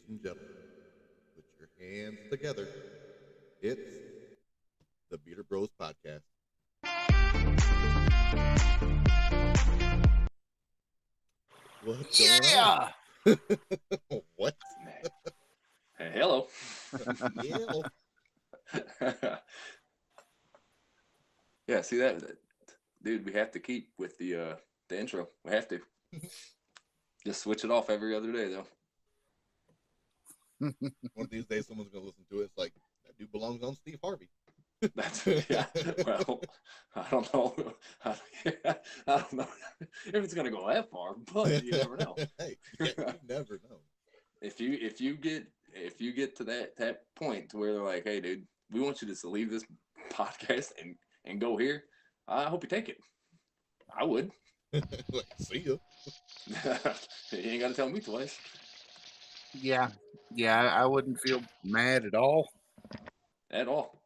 Ladies and gentlemen, put your hands together. It's the Beater Bros Podcast. What's going on? What? Hey, hello. Yeah. Yeah, see that, dude? We have to keep with the intro. We have to just switch it off every other day, though. One of these days, someone's gonna listen to it. It's like that dude belongs on Steve Harvey. That's yeah. Well, I don't know. I don't know if it's gonna go that far, but you never know. Hey, yeah, you never know. If you get to that point to where they're like, hey, dude, we want you to leave this podcast and go here, I hope you take it. I would. Like, see ya. You ain't got to tell me twice. Yeah, I wouldn't feel mad at all. At all.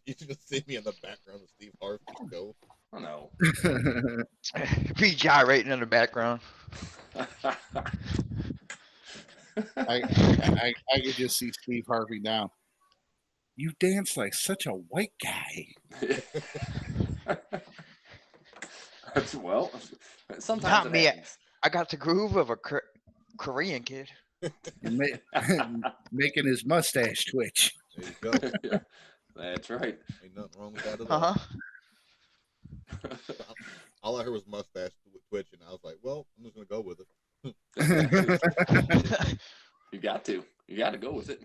You should see me in the background of Steve Harvey go. I know. Be gyrating in the background. I could just see Steve Harvey now. You dance like such a white guy. Well, sometimes Not it me. happens. I got the groove of a Korean kid. Making his mustache twitch. There you go. Yeah, that's right. Ain't nothing wrong with that at all. All I heard was mustache twitch, and I was like, well, I'm just gonna go with it. You got to go with it.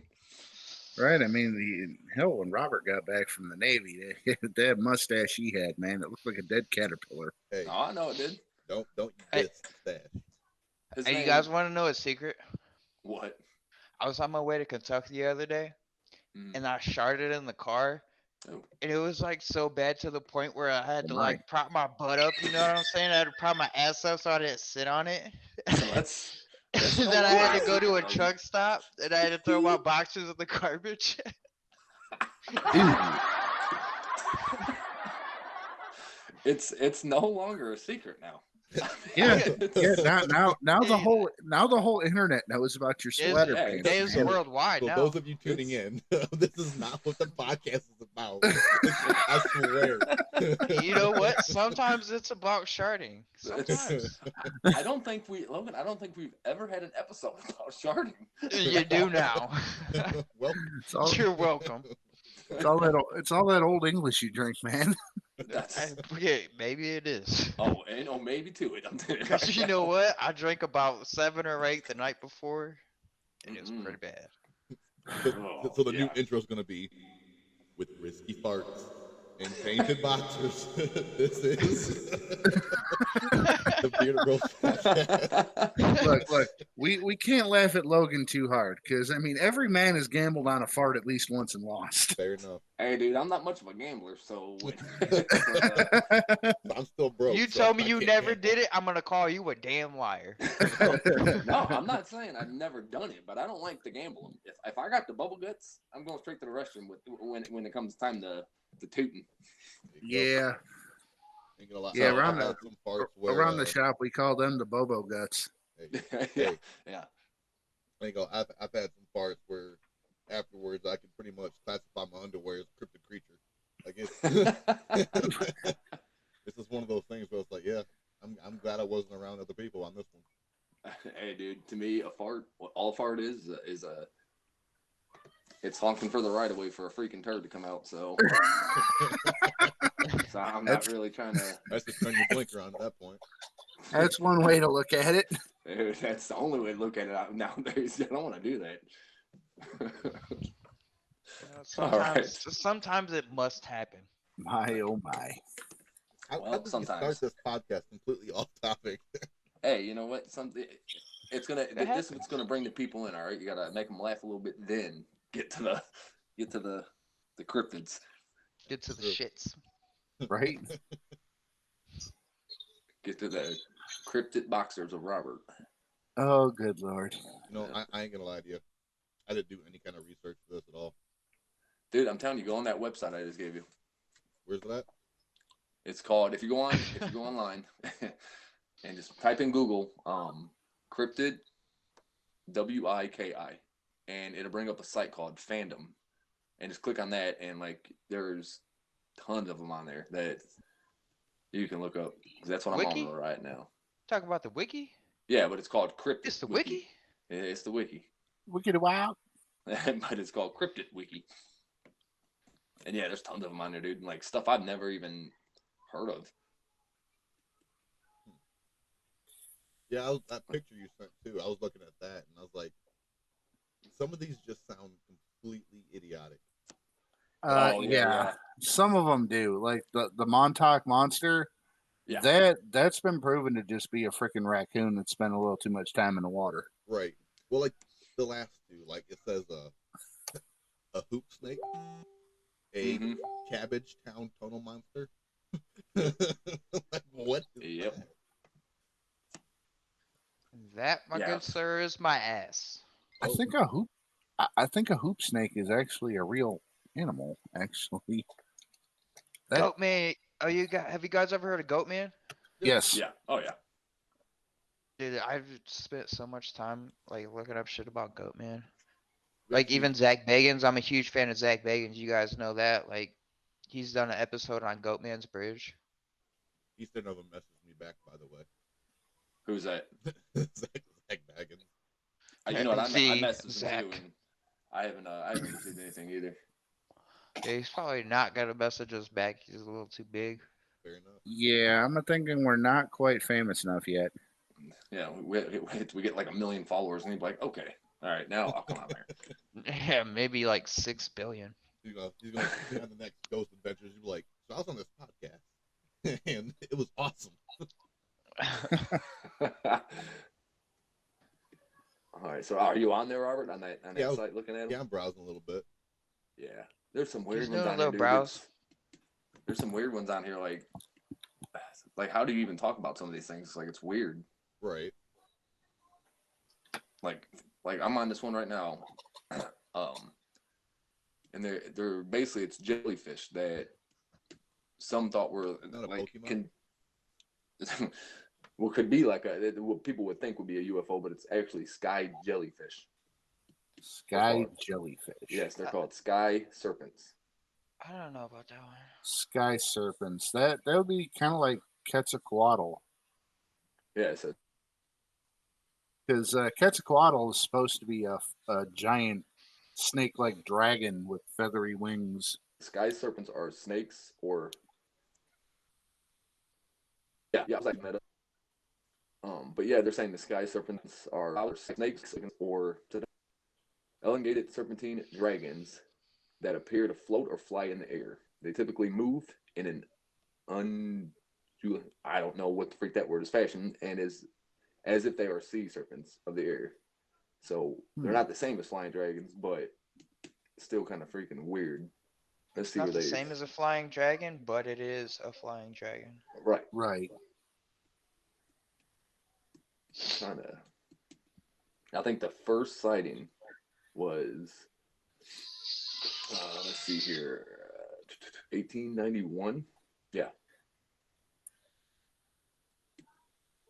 Right? I mean, hell, when Robert got back from the Navy, that mustache he had, man, it looked like a dead caterpillar. Hey, Oh, I know it did. don't you Hey. diss the stash. Hey, you guys want to know a secret? What? I was on my way to Kentucky the other day, Mm. and I sharted in the car, Oh. and it was like so bad to the point where I had to my. like prop my butt up. You know what I'm saying? I had to prop my ass up so I didn't sit on it. So that's And then I had to go to a truck stop, and I had to throw my boxers in the garbage. It's no longer a secret now. Yeah, It's- now the whole internet knows about your It's- sweater yeah, pants. It is So- worldwide So now. those of you tuning in, this is not what the podcast is about. I swear. You know what? Sometimes it's about sharding. Sometimes. I don't think we've ever had an episode about sharding. You do now. Well, You're welcome. It's all that old English you drink, man. That's, Yeah, maybe it is. maybe to it. I'm telling Because you know what? I drank about 7 or 8 the night before, and it was Mhm. pretty bad. so the new yeah. intro is going to be with risky farts and painted boxers. This is the Bearded Bros podcast. Look, we can't laugh at Logan too hard because I mean every man has gambled on a fart at least once and lost. Fair enough. Hey, dude, I'm not much of a gambler, so I'm still broke. You so told me I you can't never gamble. did it, I'm going to call you a damn liar. no, I'm not saying I've never done it, but I don't like to gamble. If I got the bubble guts, I'm going straight to the restroom when it comes time to tooting. There you go. Yeah, Ain't gonna lie. Yeah, I've around had some farts where, around the shop we call them the Bobo guts. yeah, yeah. I ain't gonna- I've had some farts where afterwards I can pretty much classify my underwear as a cryptid creature. Like it's this is one of those things where it's like, yeah, I'm glad I wasn't around other people on this one. Hey, dude, to me, all a fart is it's honking for the right of way for a freaking turd to come out. So, so I'm not really trying to. That's just turn your blinker on at that point. That's one way to look at it. Dude, that's the only way to look at it nowadays. I don't want to do that. Sometimes it must happen. My oh my. How Well, did we sometimes. start this podcast completely off topic? Hey, you know what? It's gonna bring the people in. All right, you gotta make them laugh a little bit, then get to the cryptids. Get to the shits. Right? Get to the cryptid boxers of Robert. Oh, good lord. You know, I ain't gonna lie to you. I didn't do any kind of research for this at all. Dude, I'm telling you, go on that website I just gave you. Where's that? It's called if you go online and just type in Google cryptid WIKI. and it'll bring up a site called Fandom, and just click on that, and like there's tons of them on there that you can look up. 'Cause that's what Wiki? I'm on right now. Talk about the wiki. Yeah, but it's called Cryptid. It's the wiki. It's the wiki, Wicked Wild. but it's called Cryptid Wiki. And yeah, there's tons of them on there, dude. Like stuff I've never even heard of. Yeah, that picture you sent too. I was looking at that and I was like, some of these just sound completely idiotic. Yeah, some of them do. Like the Montauk monster. Yeah. That's been proven to just be a freaking raccoon that spent a little too much time in the water. Right. Well, like the last two, like it says a hoop snake, a Cabbage Town tunnel monster. Like, what is Yep. that? That, my good sir, is my ass. I think a hoop. I think a hoop snake is actually a real animal. Actually, Goat man. Oh, have you guys ever heard of Goat Man? Yes. Yeah. Oh yeah. Dude, I've spent so much time like looking up shit about Goat Man. Like even Zach Bagans, I'm a huge fan of Zach Bagans. You guys know that. Like he's done an episode on Goat Man's Bridge. He still never messaged me back, by the way. Who's that? Zach Baggins. You know what? I See, messaged Zach. him too, and I haven't received anything either. Yeah, he's probably not gonna message us back. He's a little too big. Fair enough. Yeah, I'm thinking we're not quite famous enough yet. Yeah, we get like 1 million followers, and he'd be like, okay, all right, now I'll come on there. Yeah, maybe like 6 billion. He's gonna be on the next Ghost Adventures. He'd be like, so I was on this podcast, and it was awesome. All right, so are you on there, Robert, on that site looking at them? Yeah, I'm browsing a little bit. Yeah, there's some weird He's ones doing on a here, little dude. browse. There's some weird ones on here, like how do you even talk about some of these things? Like it's weird. Right. Like I'm on this one right now, and they're basically it's jellyfish that some thought were Not a like Pokemon? what could be like what people would think would be a UFO, but it's actually sky jellyfish. Sky jellyfish. Yes, they're called sky serpents. I don't know about that one. Sky serpents. That would be kind of like Quetzalcoatl. Yeah, so Because Quetzalcoatl is supposed to be a giant snake-like dragon with feathery wings. sky serpents are snakes or I was like that. But yeah, they're saying the sky serpents are snakes or elongated serpentine dragons that appear to float or fly in the air. They typically move in an I don't know what the freak that word is fashion, and is as if they are sea serpents of the air. So they're not the same as flying dragons, but still kind of freaking weird. Let's see Not what the same as a flying dragon, but it is a flying dragon. Right. Right. I think the first sighting was let's see here, 1891. Yeah.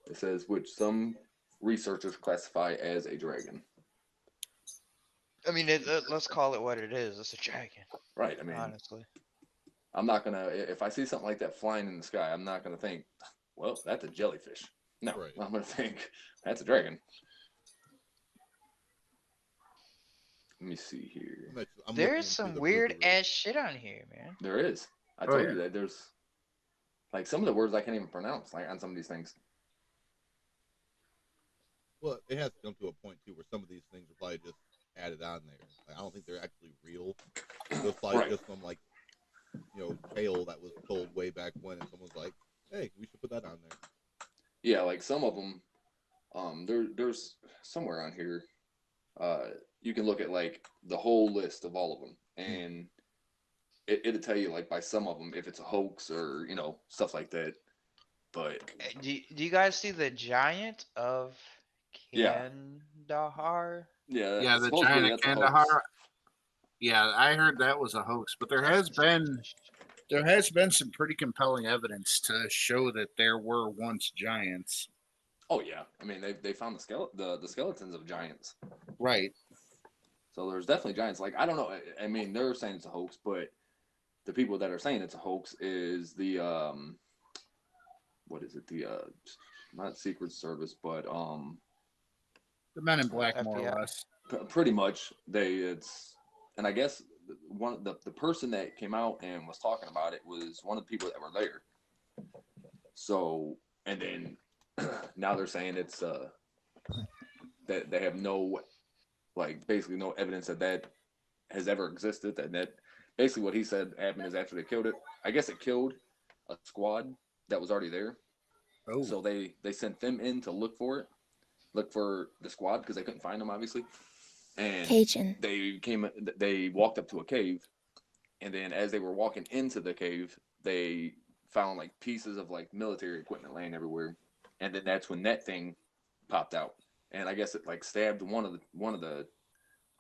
It says which some researchers classify as a dragon. I mean, let's call it what it is. It's a dragon. Right. I mean, honestly, I'm not gonna. If I see something like that flying in the sky, I'm not gonna think, well, that's a jellyfish. No, right. I'm gonna think that's a dragon. Let me see here. There's some weird ass shit on here, man. There is. I told you that there's like some of the words I can't even pronounce, like on some of these things. Well, it has to come to a point too where some of these things are probably just added on there. Like, I don't think they're actually real. They're probably just some like, tale that was told way back when, and someone's like, "Hey, we should put that on there." Yeah, like some of them. There's somewhere on here. You can look at like the whole list of all of them, and it'll tell you like by some of them if it's a hoax or stuff like that. But do you guys see the giant of Kandahar? Yeah, the giant of Kandahar. Yeah, I heard that was a hoax, but there has been some pretty compelling evidence to show that there were once giants. Oh yeah, I mean they found the skeletons of giants. Right. So there's definitely giants. Like I don't know. I mean, they're saying it's a hoax, but the people that are saying it's a hoax is the what is it? The not Secret Service, but The Men in Black, more FBI. or less. pretty much and I guess the person that came out and was talking about it was one of the people that were there. So and then now they're saying it's that they have no like basically no evidence that has ever existed. That basically what he said happened is after they killed it. I guess it killed a squad that was already there. Oh, So they sent them in to look for it, look for the squad because they couldn't find them obviously. And Cajun. they walked up to a cave, and then as they were walking into the cave, they found like pieces of like military equipment laying everywhere, and then that's when that thing popped out, and I guess it like stabbed one of the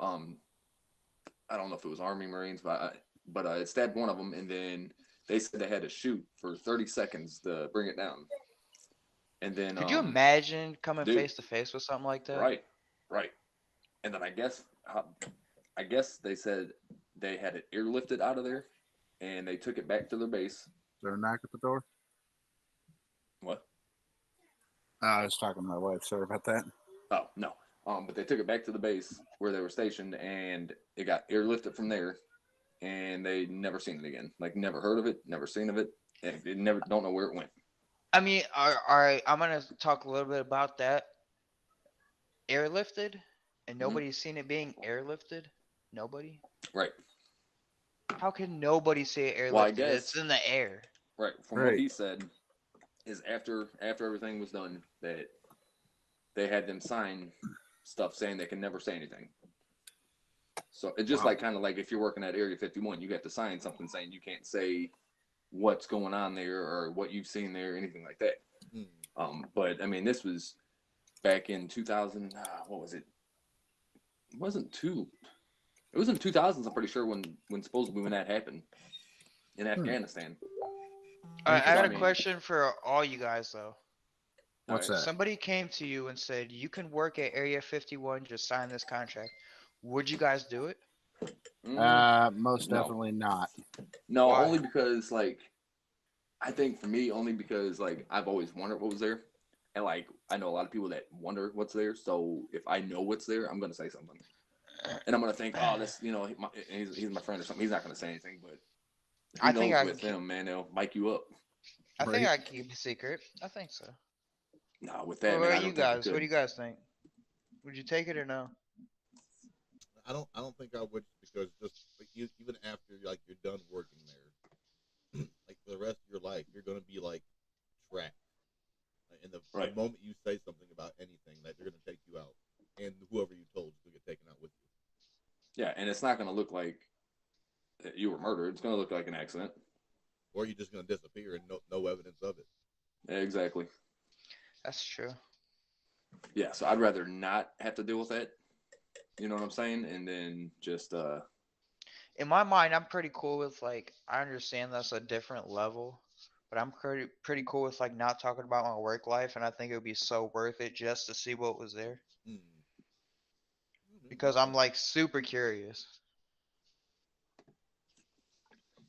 I don't know if it was Army Marines, but it stabbed one of them, and then they said they had to shoot for 30 seconds to bring it down, and then Could you imagine coming dude, face to face with something like that? right, and then I guess they said they had it airlifted out of there, and they took it back to their base. is there a knock at the door? What? I was talking to my wife. Sorry about that. Oh no. But they took it back to the base where they were stationed, and it got airlifted from there, and they never seen it again. Like never heard of it, never seen of it, and they never don't know where it went. I mean, all right, I'm gonna talk a little bit about that. Airlifted, and nobody's seen it being airlifted. Nobody. Right. How can nobody say it airlifted? Well, I guess It's in the air. right. From what he said, is after everything was done, that they had them sign stuff saying they can never say anything. So it's just like kind of like if you're working at Area 51, you have to sign something saying you can't say what's going on there or what you've seen there, anything like that. But I mean, this was back in 2000. What was it? It wasn't too. It was in 2000s. I'm pretty sure when supposedly when that happened in Afghanistan. All right, I got a question for all you guys though. What's that? Somebody came to you and said you can work at Area 51, just sign this contract. Would you guys do it? Most definitely not. No, Why? only because like I think for me, only because like I've always wondered what was there, and like I know a lot of people that wonder what's there. So if I know what's there, I'm gonna say something, and I'm gonna think, oh, this, he's my friend or something. He's not gonna say anything, but I think with him, man, they'll mic you up. I think I can keep a secret. I think so. No, with that, What man, I about you don't think guys? you What could. do you guys think? Would you take it or no? I don't think I would, because just like even after like you're done working there, like for the rest of your life, you're gonna be like tracked. And the moment you say something about anything, that they're gonna take you out, and whoever you told is gonna get taken out with you. Yeah, and it's not gonna look like you were murdered. It's gonna look like an accident, or you're just gonna disappear and no evidence of it. Exactly. That's true. Yeah, so I'd rather not have to deal with that. You know what I'm saying? And then just In my mind, I'm pretty cool with like I understand that's a different level, but I'm pretty cool with like not talking about my work life, and I think it would be so worth it just to see what was there. Because I'm like super curious.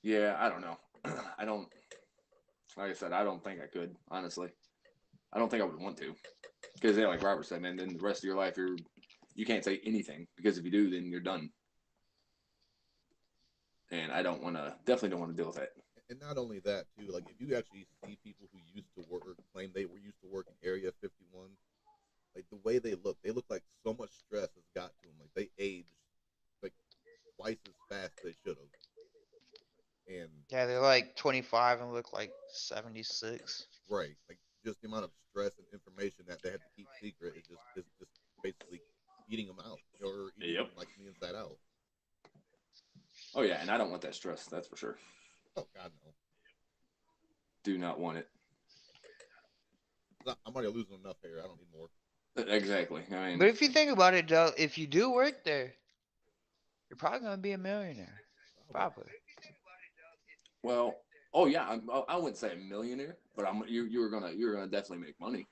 yeah, I don't know. I don't. Like I said, I don't think I could, honestly. I don't think I would want to, because yeah, like Robert said, man, then the rest of your life you can't say anything, because if you do, then you're done. And I definitely don't want to deal with that. And not only that, too, like if you actually see people who used to work or claim they were used to work in Area 51, like the way they look like so much stress has got to them. Like they aged like twice as fast as they should have. And Yeah, they're like 25 and look like 76. right, like just the amount of stress and information that they have to keep secret is just basically eating them out, or eating them like from the inside out. Oh yeah, and I don't want that stress. That's for sure. Oh God, no. Do not want it. I'm already losing enough hair. I don't need more. Exactly. I mean, But if you think about it, though, if you do work there, you're probably gonna be a millionaire. Probably. well, oh yeah, I wouldn't say a millionaire, but you're gonna definitely make money.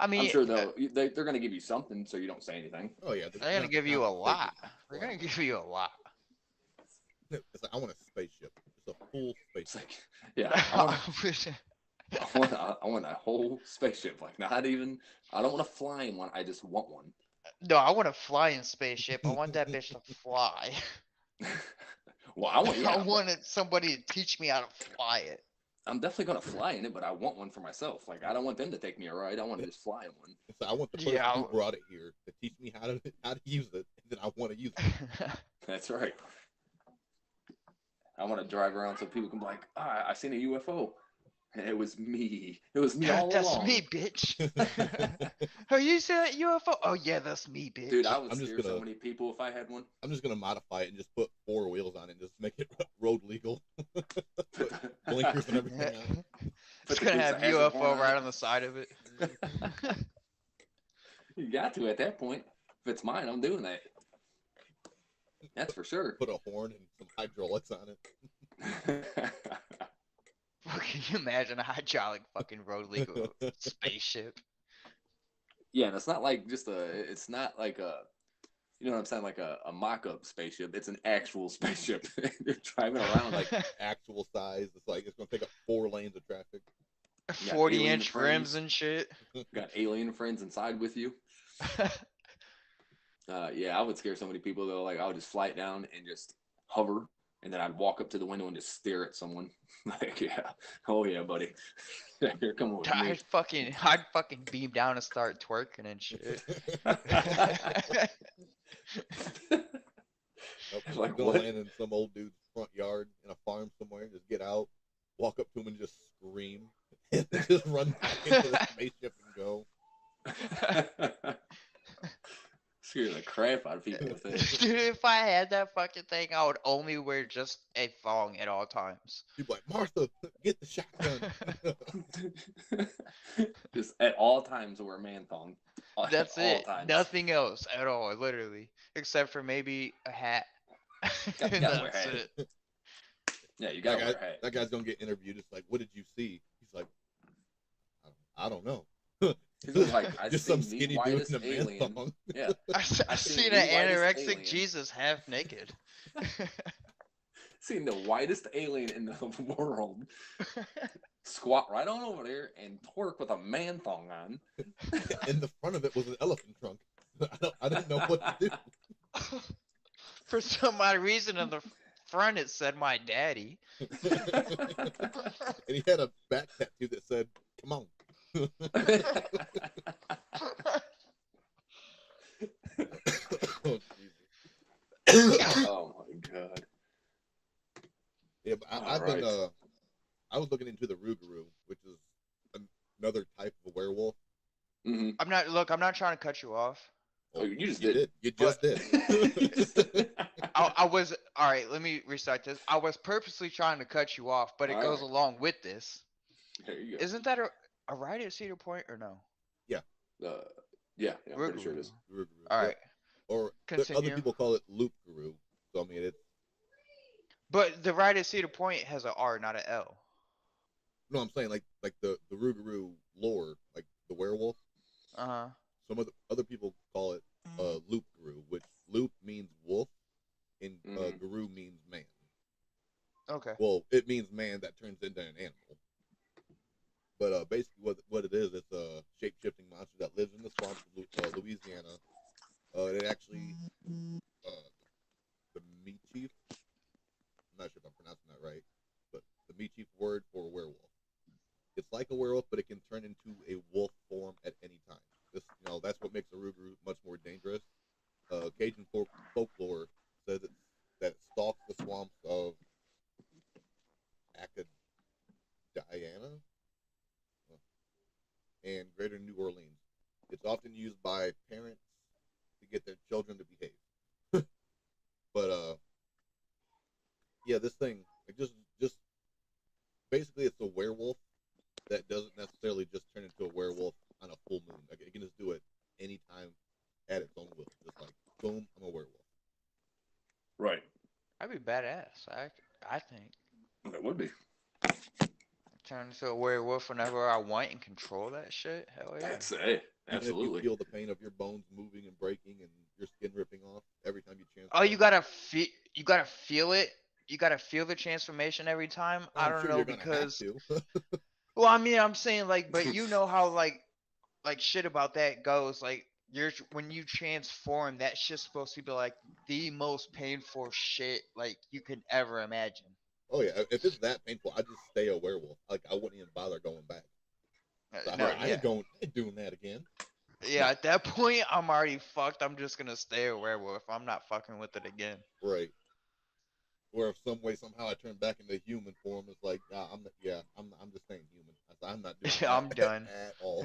I mean, I'm sure they're going to give you something so you don't say anything. Oh yeah, they're gonna give you a lot. They're Right. gonna give you a lot. It's like I want a spaceship. It's a full It's spaceship. like, yeah, I want a whole spaceship. Like, not even. I don't want to fly in one. I just want one. No, I want a flying spaceship. I want that bitch to fly. Well, I want. Yeah, I wanted somebody to teach me how to fly it. I'm definitely gonna fly in it, but I want one for myself. Like, I don't want them to take me a ride. I want to just fly in one. So I want the person who brought it here to teach me how to use it, and then I want to use it. That's right. I want to drive around so people can be like, I seen a UFO. And it was me. It was me all That's along. me, bitch. Oh, you see that UFO? Oh yeah, that's me, bitch. Dude, I would scare so many people if I had one. I'm just gonna modify it and just put 4 wheels on it and just make it road legal. Put blinkers and everything on. It's gonna have UFO right on the side of it. You got to at that point. If it's mine, I'm doing that. That's for sure. Put a horn and some hydraulics on it. Can you imagine a hydraulic fucking road legal spaceship? Yeah, and it's not like it's not like a, you know what I'm saying, like a mock-up spaceship. It's an actual spaceship. You're driving around like actual size. It's like it's gonna take up 4 lanes of traffic. 40-inch rims and shit. Got alien friends inside with you. Yeah, I would scare so many people though. Like, I would just fly it down and just hover, and then I'd walk up to the window and just stare at someone. Like, yeah, oh yeah, buddy, here, come on. I'd fucking beam down and start twerking and shit. Like, gonna land in some old dude's front yard in a farm somewhere. Just get out, walk up to him, and just scream, and just run back into the spaceship and go. Scare the crap out of people with it. Dude, if I had that fucking thing, I would only wear just a thong at all times. You'd be like, Martha, get the shotgun. Just at all times wear a man thong. That's all it. Times. Nothing else at all, literally, except for maybe a hat. Gotta That's wear a hat. it. Yeah, you gotta wear a hat. That guy's gonna get interviewed. It's like, what did you see? He's like, I don't know. He's like, I just seen some skinny the dude whitest in a man alien. thong. Yeah, I seen the an whitest anorexic alien. Jesus half naked. Seen the whitest alien in the world squat right on over there and twerk with a man thong on. In the front of it was an elephant trunk. I didn't know what to do. For some odd reason, in the front it said "my daddy." And he had a back tattoo that said, "Come on." Oh, Oh my god. yeah, but I've been I was looking into the Rougarou, which is another type of a werewolf. Mm-hmm. I'm not trying to cut you off. Oh, you just did. You just did. I was all right. Let me restart this. I was purposely trying to cut you off, but it All goes right. along with this. There you go. Isn't that a ride at Cedar Point or no? Yeah, I'm pretty sure it is. Rougarou. All right. Or Continue. other people call it Loop Guru. So I mean, it's But the ride at Cedar Point has a R, not an L. no, I'm saying like the Rougarou lore, like the werewolf. Uh huh. Some of the other people call it Loop Guru, which loop means wolf, and Guru means man. Okay. Well, it means man that turns into an animal. But basically, what it is, it's a shape-shifting monster that lives in the swamps of Louisiana. It actually, the Michif, I'm not sure if I'm pronouncing that right, but the Michif word for werewolf. It's like a werewolf, but it can turn into a wolf form at any time. This, that's what makes a Rougarou much more dangerous. Cajun folklore says that it stalks the swamps of Acadiana and Greater New Orleans. It's often used by parents to get their children to behave. But yeah, this thing, like just basically, it's a werewolf that doesn't necessarily just turn into a werewolf on a full moon. Like, it can just do it anytime at its own will. Just like, boom, I'm a werewolf. Right. That'd be badass. I think. It would be. I'm trying to to a werewolf whenever I want and control that shit. Hell yeah. That's Even if absolutely. you feel the pain of your bones moving and breaking and your skin ripping off every time you transform. Oh, you gotta feel it. You gotta feel the transformation every time. I I'm don't sure know you're gonna have because to. well, I mean, I'm saying like, but you know how like shit about that goes. Like when you transform, that shit's supposed to be like the most painful shit like you can ever imagine. Oh yeah, if it's that painful, I'd just stay a werewolf. Like I wouldn't even bother going back. So, No, I yeah, ain't doing that again. yeah. At that point, I'm already fucked. I'm just gonna stay a werewolf. I'm not fucking with it again. Right. Or if some way somehow I turn back into human form, it's like, I'm not, yeah, I'm just staying human. I'm not doing Yeah, that I'm done. at all.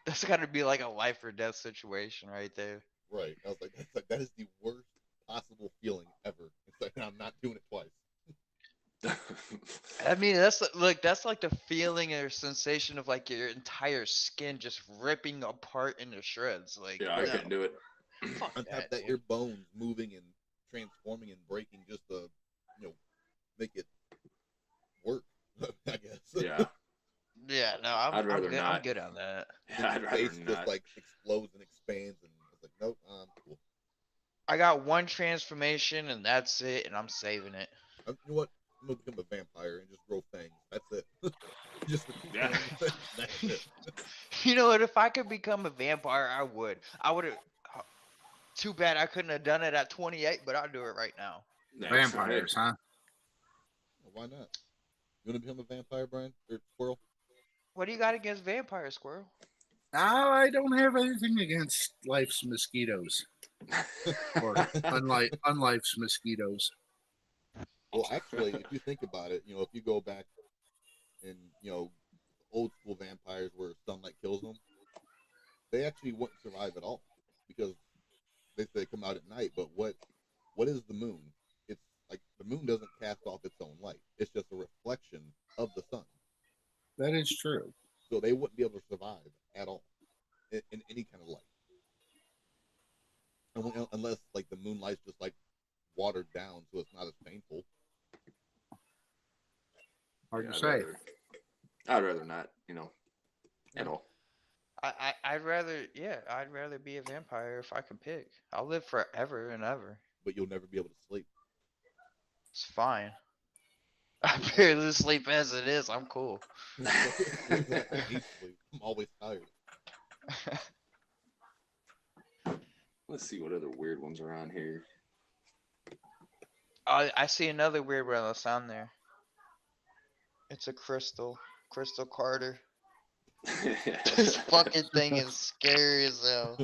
That's gotta be like a life or death situation right there. Right. I was like, that is the worst possible feeling ever. It's like I'm not doing it twice. I mean, that's like the feeling or sensation of like your entire skin just ripping apart into shreds. Like, Yeah, I couldn't do it. fuck On top that. of that, Dude. your bones moving and transforming and breaking just to, make it work. I guess. Yeah, Yeah, no, I'd rather I'm good. I'm not. good on that. Yeah, I'd Your rather face just not. like explodes and expands, and it's like, nope, I'm cool. I got one transformation and that's it, and I'm saving it. You know what? I'm gonna become a vampire and just grow fangs. That's it. Just the two Yeah. fangs. That's it. You know what? If I could become a vampire, I would. I would have. Too bad I couldn't have done it at 28, but I'll do it right now. That's right. Vampires, huh? Well, why not? You wanna become a vampire, Brian? Or squirrel? What do you got against vampire, Squirrel? I don't have anything against life's mosquitoes or unlife's mosquitoes. Well, actually, if you think about it, if you go back and old school vampires where sunlight kills them, they actually wouldn't survive at all because they come out at night. But what is the moon? It's like the moon doesn't cast off its own light. It's just a reflection of the sun. That is true. So they wouldn't be able to survive at all in any kind of light. Unless like the moonlight's just like watered down so it's not as painful. Hard to I'd say. I'd rather not, at all. I'd rather be a vampire if I could pick. I'll live forever and ever. But you'll never be able to sleep. It's fine. I barely sleep as it is. I'm cool. I hate sleep. I'm always tired. Let's see what other weird ones are on here. I see another weird one that's on there. It's a Crystal Carter. This fucking thing is scary as hell.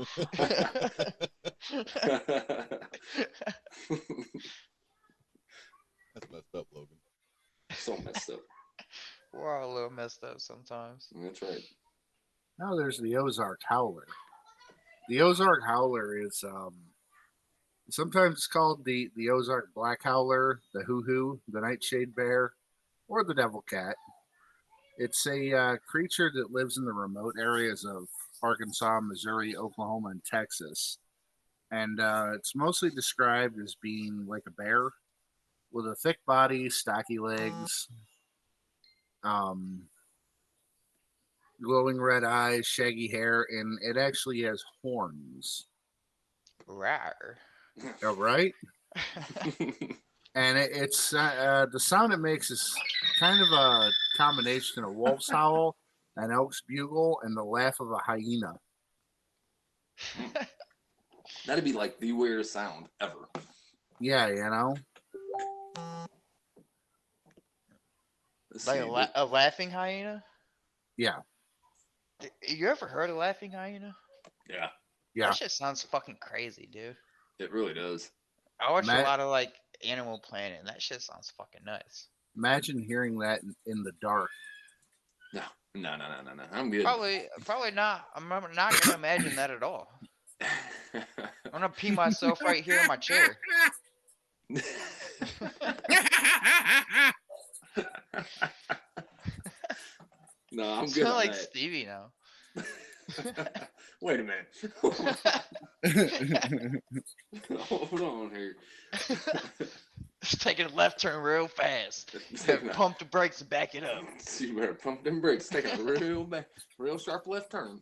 That's messed up, Logan. So messed up. We're all a little messed up sometimes. That's right. Now there's the Ozark Howler. The Ozark Howler is sometimes called the Ozark Black Howler, the Hoo-Hoo, the Nightshade Bear, or the Devil Cat. It's a creature that lives in the remote areas of Arkansas, Missouri, Oklahoma, and Texas. And it's mostly described as being like a bear with a thick body, stocky legs, glowing red eyes, shaggy hair, and it actually has horns. Rawr. All right? And it's the sound it makes is kind of a combination of a wolf's howl, an elk's bugle, and the laugh of a hyena. That'd be like the weirdest sound ever. Yeah, you know? Let's Like see. a laughing hyena? Yeah. You ever heard of laughing hyena? Yeah, Yeah. That shit sounds fucking crazy, dude. it really does. I watch Matt- a lot of like Animal Planet, and that shit sounds fucking nuts. Imagine hearing that in the dark. No. I'm good. Probably not. I'm not gonna imagine that at all. I'm gonna pee myself right here in my chair. No, I'm I good sound on like that. Stevie now. Wait a minute. Hold on here. Just taking a left turn real fast. Taking a- Pump the brakes and back it up. So you better pump them brakes. Taking a real sharp left turn.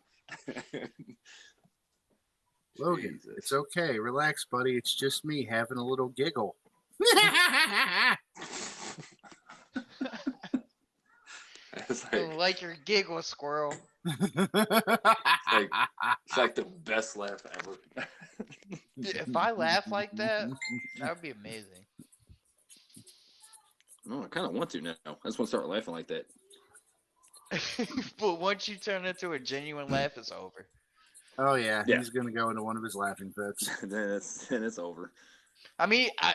Logan, Jesus. it's okay. Relax, buddy. It's just me having a little giggle. It's I like, like your giggle, squirrel. it's like the best laugh ever. Dude, if I laugh like that, that would be amazing. No, I kind of want to now. I just want to start laughing like that. But once you turn into a genuine laugh, it's over. Oh yeah, Yeah. he's gonna go into one of his laughing fits. then it's over. I mean, I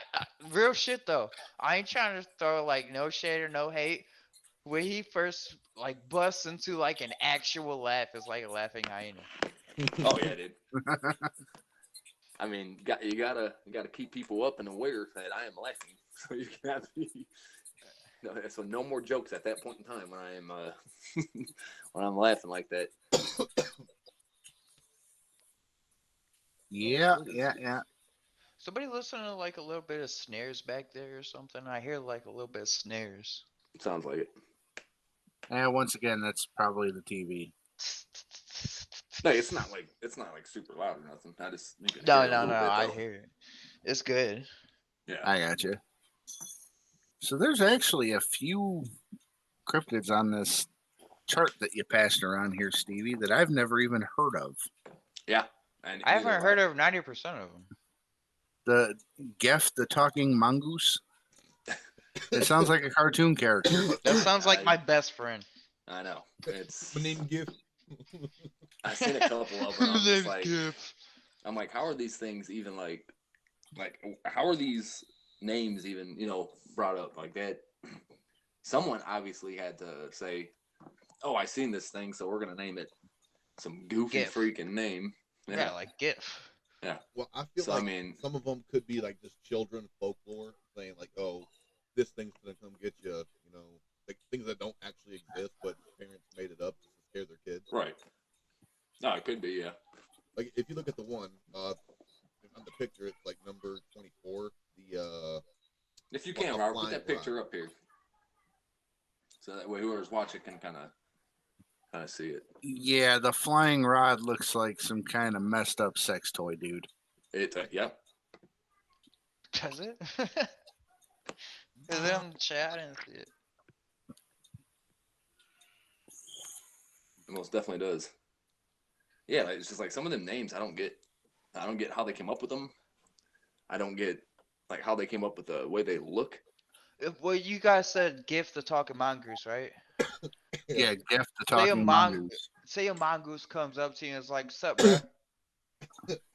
real shit though. I ain't trying to throw like no shade or no hate. When he first like busts into like an actual laugh, it's like a laughing hyena. Oh yeah, dude. I mean, you gotta keep people up and aware that I am laughing. So you can have so no more jokes at that point in time when I am when I'm laughing like that. Yeah. Somebody listening to like a little bit of snares back there or something. I hear like a little bit of snares. Sounds like it. And once again, that's probably the TV. No, it's not like super loud or nothing. I just you can No, hear it a little bit, I though. hear it. It's good. Yeah. I got you. So there's actually a few cryptids on this chart that you passed around here, Stevie, that I've never even heard of. Yeah. And I haven't heard of 90% of them. The Gef, the talking mongoose. It sounds like a cartoon character. That sounds like my best friend. I know. It's. My name gift. I've seen a couple of them. I'm like, how are these things even like how are these names even brought up like that? Someone obviously had to say, "Oh, I seen this thing, so we're gonna name it some goofy GIF. freaking name." Yeah, like GIF. Yeah. Well, I feel So, like I mean, some of them could be like just children folklore, saying like, "Oh, this thing's gonna come get you," like things that don't actually exist, but parents made it up to scare their kids. right. No, it could be, yeah. Like if you look at the one on the picture, it's like number 24. If you can, a Robert, put flying that picture up here, so that way whoever's watching can kind of see it. Yeah, the flying rod looks like some kind of messed up sex toy, dude. Yeah. Does it? Is it on the chat? I didn't see it. It most definitely does. Yeah, it's just like some of them names I don't get how they came up with them. I don't get like how they came up with the way they look. Well, you guys said GIF the talking mongoose, right? Yeah, Gef, the Say a talking mongoose. Say a mongoose comes up to you and is like, "Sup, bro?"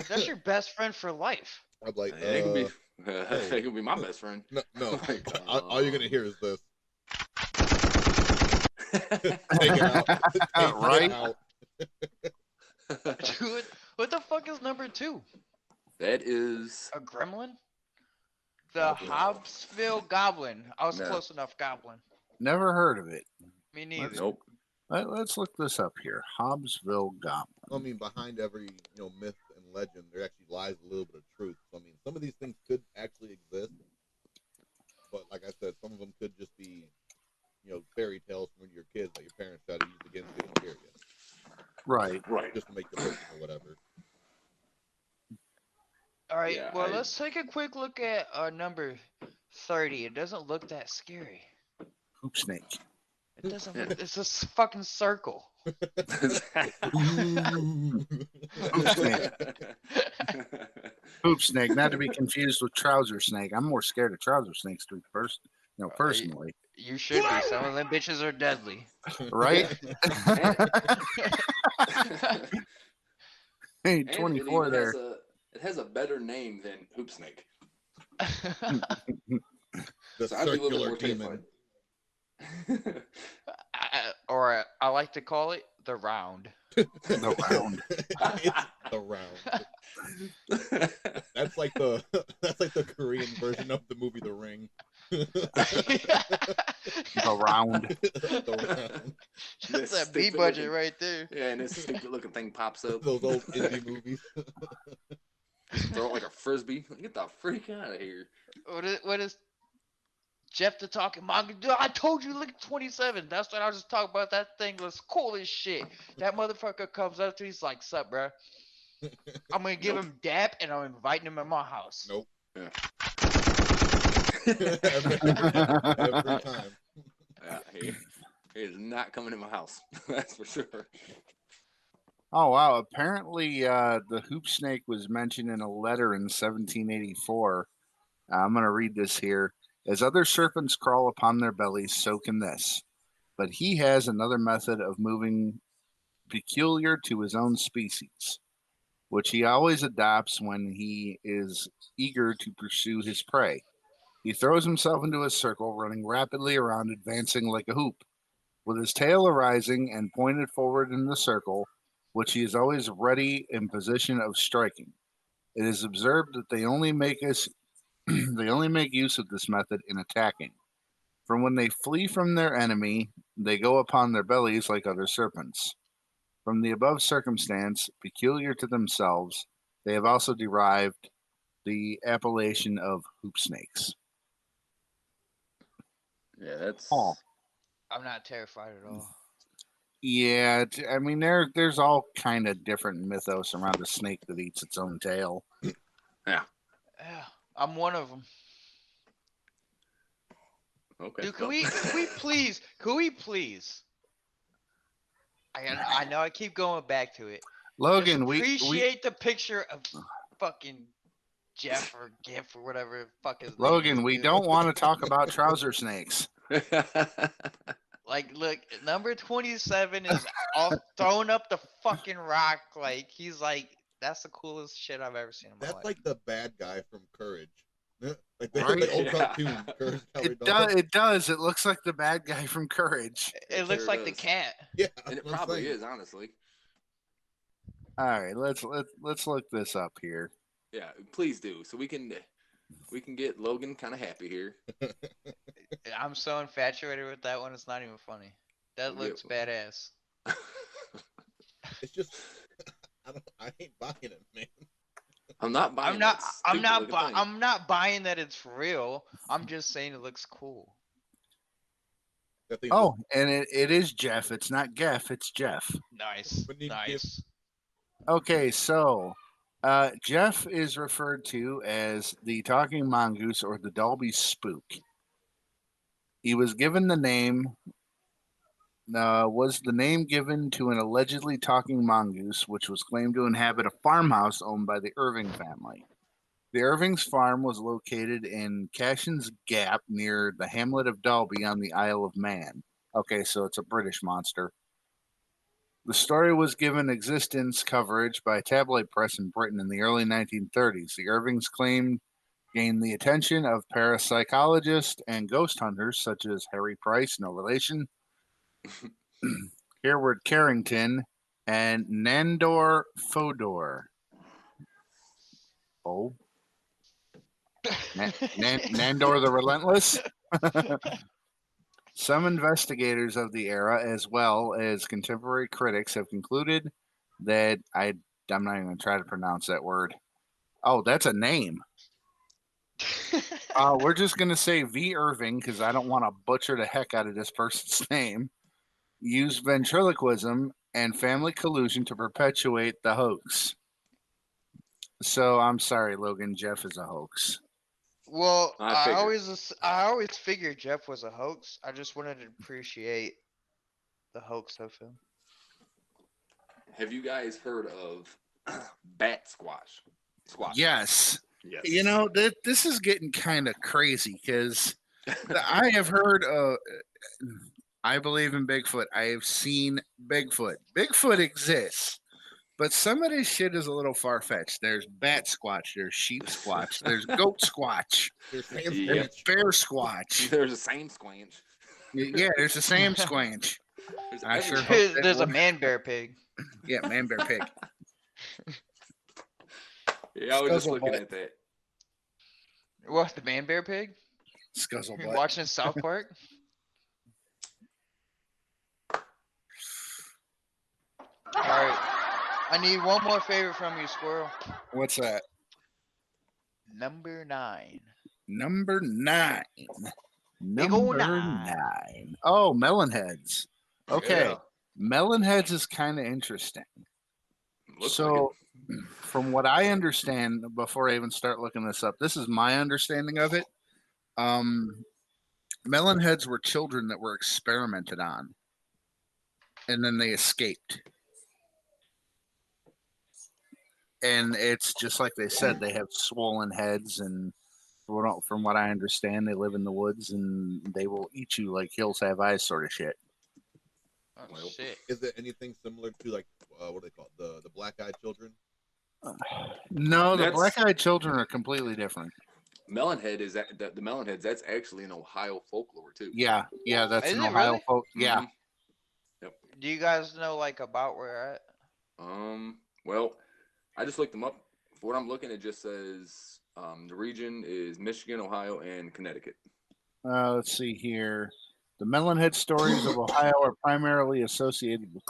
That's your best friend for life. I'm like, It can be it can be my best friend. no. Like, All you're gonna hear is this. Take Take it out. Take Right? it out. Dude, what the fuck is number 2? That is A gremlin? The Goblin. Hobbsville Goblin. I was No. close enough, Goblin. Never heard of it. Me neither. nope. Let's look this up here. Hobbsville Goblin. I mean, behind every myth and legend, there actually lies a little bit of truth. So I mean, some of these things could actually exist, but like I said, some of them could just be fairy tales from when you're kids that your parents try to use against you and scare you, Right. just to make the person or whatever. All right, Yeah, well, let's take a quick look at number 30. It doesn't look that scary. Hoop snake. It doesn't look, it's a fucking circle. Hoop snake. Hoop snake, not to be confused with trouser snake. I'm more scared of trouser snakes personally. You should be. Some of them bitches are deadly. Right? Hey, And 24 there. It has a better name than Hoop Snake. The So I'd be a little circular more demon. terrified. Or I like to call it the round. The round. It's the round. That's like the Korean version of the movie The Ring. The round. The round. That's that B stupid budget looking- right there. Yeah, and this stupid looking thing pops up. Those old indie movies. Throw it like a frisbee. Get the freak out of here. What is Jeff the talking manga. Dude, I told you, look at 27. That's what I was just talking about. That thing was cool as shit. That motherfucker comes up to me, he's like, sup, bro? I'm gonna give him dap and I'm inviting him in my house. Nope. Yeah. Every time. Yeah, he is not coming to my house. That's for sure. Oh wow! Apparently, the hoop snake was mentioned in a letter in 1784. I'm going to read this here. As other serpents crawl upon their bellies, so can this. But he has another method of moving peculiar to his own species, which he always adopts when he is eager to pursue his prey. He throws himself into a circle, running rapidly around, advancing like a hoop. With his tail arising and pointed forward in the circle, which he is always ready in position of striking. It is observed that they only make use of this method in attacking. For when they flee from their enemy, they go upon their bellies like other serpents. From the above circumstance, peculiar to themselves, they have also derived the appellation of hoop snakes. Yeah, that's. Oh. I'm not terrified at all. Yeah, I mean there's all kind of different mythos around a snake that eats its own tail. Yeah. Yeah, I'm one of them. Okay. Dude, can we please? I know I keep going back to it. Logan, Just we appreciate the picture of fucking Jeff or Gif or whatever the fuck his name Logan, is, we dude. don't want to talk about trouser snakes. Like, look, number 27 is off throwing up the fucking rock. Like, he's like, that's the coolest shit I've ever seen in my That's life. like the bad guy from Courage. Like the, Right? the old Yeah. cartoon. Courage Cowardly It Dog. does. It does. It looks like the bad guy from Courage. It looks sure like the does. cat. Yeah, And it that's what I'm probably saying. is, honestly. All right, let's look this up here. Yeah, please do, so we can get Logan kind of happy here. I'm so infatuated with that one, it's not even funny. That We'll looks get- badass. It's just, I ain't buying it, man. I'm not buying. I'm not. that I'm not. stupid-looking thing. I'm not buying that it's real. I'm just saying it looks cool. That thing Oh, and it is Jeff. It's not Geff. It's Jeff. Nice. When you Nice. Okay, so Jeff is referred to as the talking mongoose or the Dalby spook. He was given the name. Was the name given to an allegedly talking mongoose, which was claimed to inhabit a farmhouse owned by the Irving family. The Irving's farm was located in Cashin's Gap near the hamlet of Dalby on the Isle of Man. Okay, so it's a British monster. The story was given existence coverage by a tabloid press in Britain in the early 1930s. The Irvings claimed gained the attention of parapsychologists and ghost hunters such as Harry Price, no relation, Hereward Carrington, and Nandor Fodor. Oh, Nandor the Relentless? Some investigators of the era, as well as contemporary critics, have concluded that I'm not even going to try to pronounce that word. Oh, that's a name. We're just going to say V. Irving because I don't want to butcher the heck out of this person's name. Used ventriloquism and family collusion to perpetuate the hoax. So I'm sorry, Logan. Jeff is a hoax. Well, I I always figured Jeff was a hoax. I just wanted to appreciate the hoax of him. Have you guys heard of bat squash? Yes. Yes. You know, this is getting kind of crazy because I have heard I believe in Bigfoot. I have seen Bigfoot. Bigfoot exists. But some of this shit is a little far fetched. There's bat squatch, there's sheep squatch, there's goat squatch, There's Sam Yeah. there's Squatch. bear squatch. There's the same squanch. Yeah, there's the same squanch. There's I sure everything. hope that There's a one- man bear pig. Yeah, man, bear, pig. Yeah, I was just Scuzzle looking butt. at that. What, the man bear pig? Scuzzle You butt. watching South Park? All right. I need one more favor from you, Squirrel. What's that? Number 9. Number 9. Big ol' Number nine. 9. Oh, melon heads. Okay. Yeah, Melon heads is kind of interesting. looks like So, from what I understand, before I even start looking this up, this is my understanding of it. Melon heads were children that were experimented on, and then they escaped. And it's just like they said, they have swollen heads, and from what I understand, they live in the woods and they will eat you like hills have eyes, sort of shit. Oh, Well, shit. Is it anything similar to like what do they call it? The black-eyed children? No, the That's- black-eyed children are completely different. Melonhead is that the Melonheads. That's actually in Ohio folklore too. Yeah, that's Is an it Ohio really? folk. Yeah, Mhm. Do you guys know like about where you're at? Well, I just looked them up. For what I'm looking, it just says the region is Michigan, Ohio, and Connecticut. let's see here. The Melonhead stories of Ohio are primarily associated with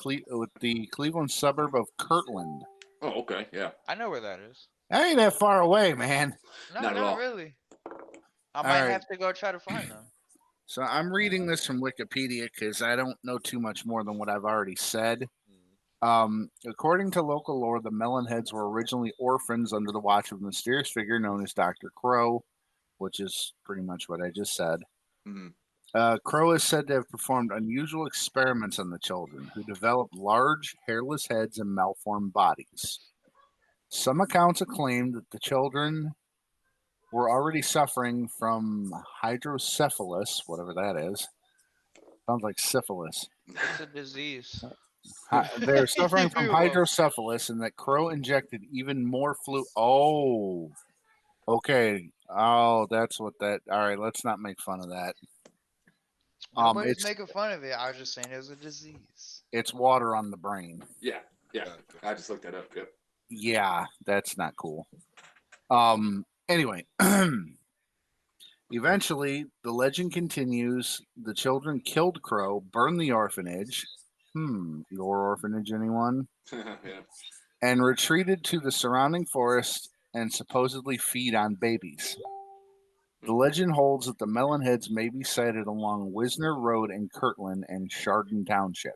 the Cleveland suburb of Kirtland. Oh, okay, yeah. I know where that is. That ain't that far away, man. No, Not at all. really. I All might right. have to go try to find them. So I'm reading this from Wikipedia because I don't know too much more than what I've already said. According to local lore, the Melonheads were originally orphans under the watch of a mysterious figure known as Dr. Crow, which is pretty much what I just said. Mhm. Crow is said to have performed unusual experiments on the children, who developed large, hairless heads and malformed bodies. Some accounts claim that the children were already suffering from hydrocephalus, whatever that is. Sounds like syphilis. It's a disease. They're suffering from You're welcome. hydrocephalus, and that Crow injected even more fluid. Oh, okay. Oh, that's what that. All right, let's not make fun of that. Nobody's It's making fun of it. I was just saying it was a disease. it's water on the brain. Yeah. Gotcha. I just looked that up. Yep. Yeah, that's not cool. Anyway, eventually the legend continues. The children killed Crow, burned the orphanage. Your orphanage, anyone? Yeah. And retreated to the surrounding forest and supposedly feed on babies. The legend holds that the Melonheads may be sighted along Wisner Road in Kirtland and Chardon Township.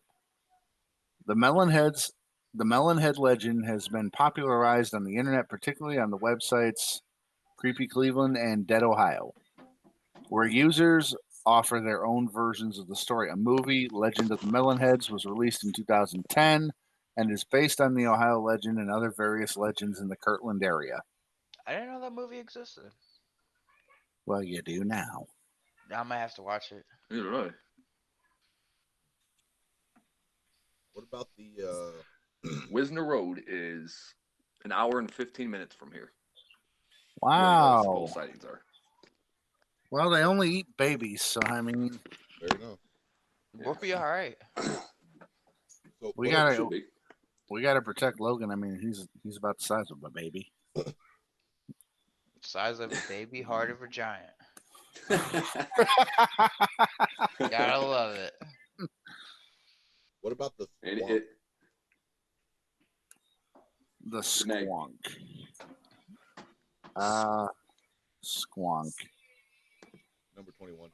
The Melonhead legend has been popularized on the internet, particularly on the websites Creepy Cleveland and Dead Ohio, where users offer their own versions of the story. A movie, Legend of the Melonheads, was released in 2010 and is based on the Ohio legend and other various legends in the Kirtland area. I didn't know that movie existed. Well, you do now. I might have to watch it. You're right. What about the Wisner Road is an hour and 15 minutes from here. Wow. Where the skull sightings are. Well, they only eat babies, so I mean, fair enough. We'll be all right. So we what- gotta Should be. we gotta protect Logan. I mean, he's about the size of a baby. Size of a baby, heart of a giant. Gotta love it. What about the And swamp? The Snake. squonk. Squonk. Number 21.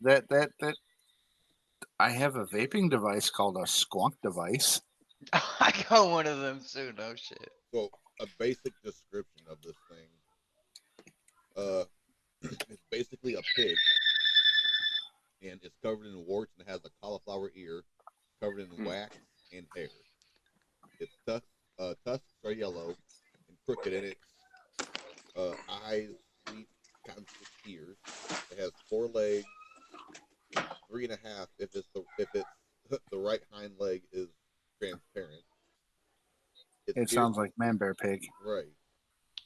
That I have a vaping device called a squonk device. I got one of them too. No shit. So a basic description of this thing. It's basically a pig, and it's covered in warts and has a cauliflower ear, covered in wax and hair. Its tusks are yellow and crooked, and its eyes, feet, kind of ears. It has 4 legs, 3.5 if the right hind leg is transparent. It sounds like man bear pig. Right.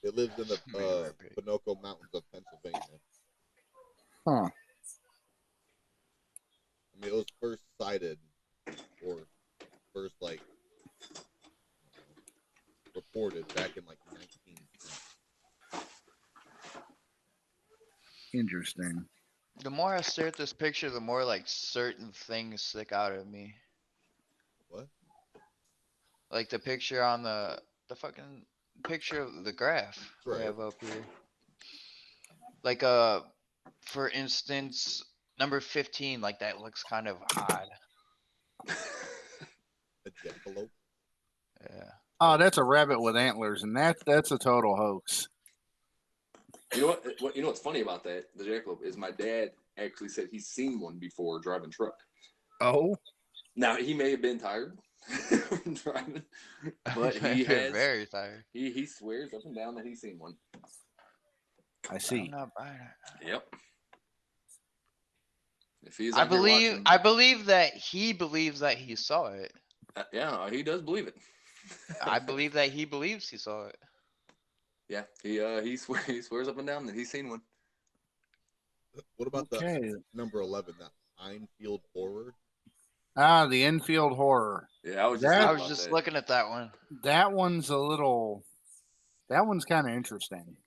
It lives in the Man, pig. Pinocchio Mountains of Pennsylvania. Huh. I mean, it was first sighted, or first reported back in 1910. Interesting. The more I stare at this picture, the more like certain things stick out at me. What? Like the picture on the fucking picture of the graph we Right. have up here. Like For instance, number 15, like that looks kind of odd. A jackalope. Yeah. Oh, that's a rabbit with antlers, and that's a total hoax. You know what? You know what's funny about that? The jackalope is my dad actually said he's seen one before driving truck. Oh, Now he may have been tired from driving, but he has. Very tired. He swears up and down that he's seen one. I I'm see. not buying it. Yep. If he's I out here believe watching, I believe that he believes that he saw it. yeah, he does believe it. I believe that he believes he saw it. Yeah, he swears up and down that he's seen one. What about Okay. the number 11, the Einfield Horror? Ah, the infield horror. Yeah, I was just That- I thinking was about just that. looking at that one. That one's a little. That one's kind of interesting.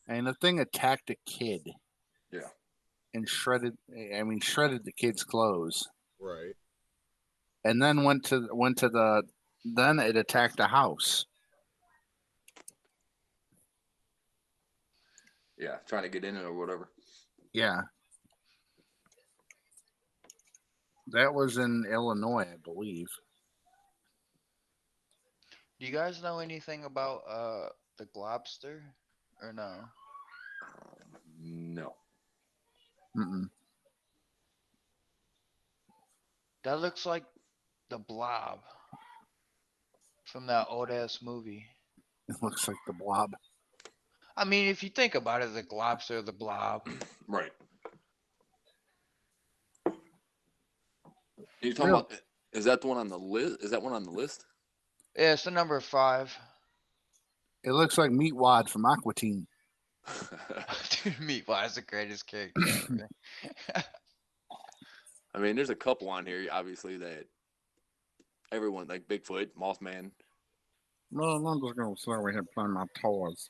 And the thing attacked a kid. Yeah. And shredded the kid's clothes. Right. And then went to the. Then it attacked a house. Yeah, trying to get in it or whatever. Yeah. That was in Illinois, I believe. Do you guys know anything about the Globster or no? No. Mm-mm. That looks like the Blob from that old ass movie. It looks like the blob. I mean, if you think about it, the Globster, the Blob. Right. You talking Real- about? Is that the one on the list? Is that one on the list? Yeah, it's the number 5. It looks like Meatwad from Aqua Teen. Dude, Meatball is the greatest character ever. I mean, there's a couple on here, obviously, that everyone, like Bigfoot, Mothman. Well, I'm just gonna say we had playing my toys.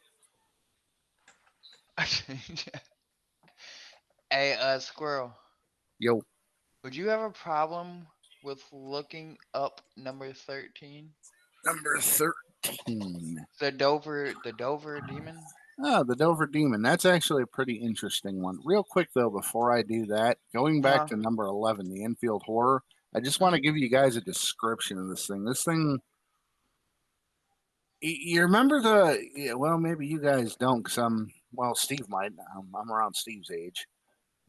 Hey, Squirrel, Yo, would you have a problem with looking up number 13? number 13. The Dover demon? Oh, the Dover Demon. That's actually a pretty interesting one. Real quick though, before I do that, going back to number 11, the infield horror. I just want to give you guys a description of this thing. This thing. You remember the? Yeah, well, maybe you guys don't, because Steve might. I'm around Steve's age,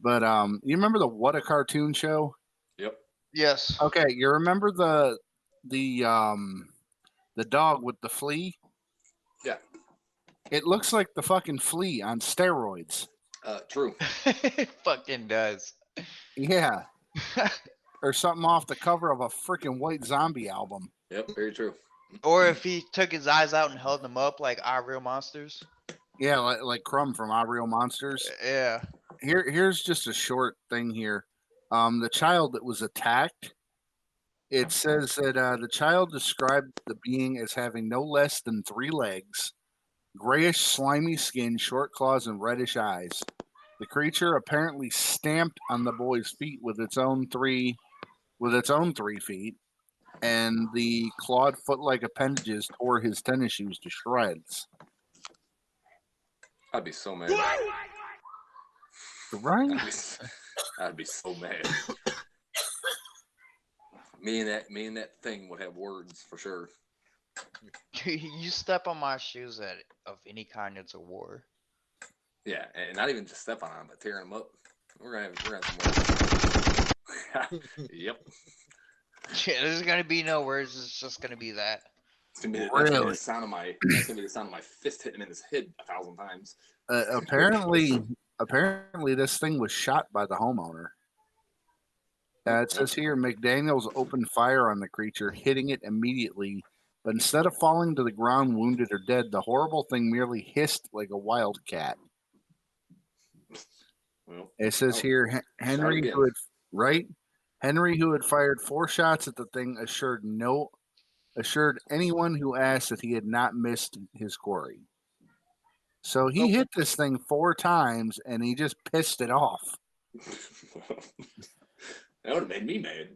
but you remember the What a Cartoon Show? Yep. Yes. Okay, you remember the dog with the flea? Yeah. It looks like the fucking flea on steroids. True. It fucking does. Yeah, or something off the cover of a freaking White Zombie album. Yep. Very true. Or if he took his eyes out and held them up like Our Real Monsters. Yeah, like Crumb from Our Real Monsters. Yeah. Here's just a short thing here. The child that was attacked. It says that the child described the being as having no less than 3 legs, grayish, slimy skin, short claws, and reddish eyes. The creature apparently stamped on the boy's feet with its own 3 feet, and the clawed foot-like appendages tore his tennis shoes to shreds. I'd be so mad. Right? I'd be so mad. Me and that thing would have words for sure. You step on my shoes of any kind, it's a war. Yeah, and not even just step on them, but tearing them up. We're gonna have some words. Yep. Yeah, there's gonna be no words. It's just gonna be that. It's gonna be, Really? that's gonna be the sound of my fist hitting him in his head 1,000 times. Apparently, this thing was shot by the homeowner. It says here McDaniels opened fire on the creature, hitting it immediately. But instead of falling to the ground, wounded or dead, the horrible thing merely hissed like a wildcat. Well, It says here Henry, again. Henry, who had fired 4 shots at the thing, assured anyone who asked that he had not missed his quarry. So he hit this thing 4 times, and he just pissed it off. That would have made me mad.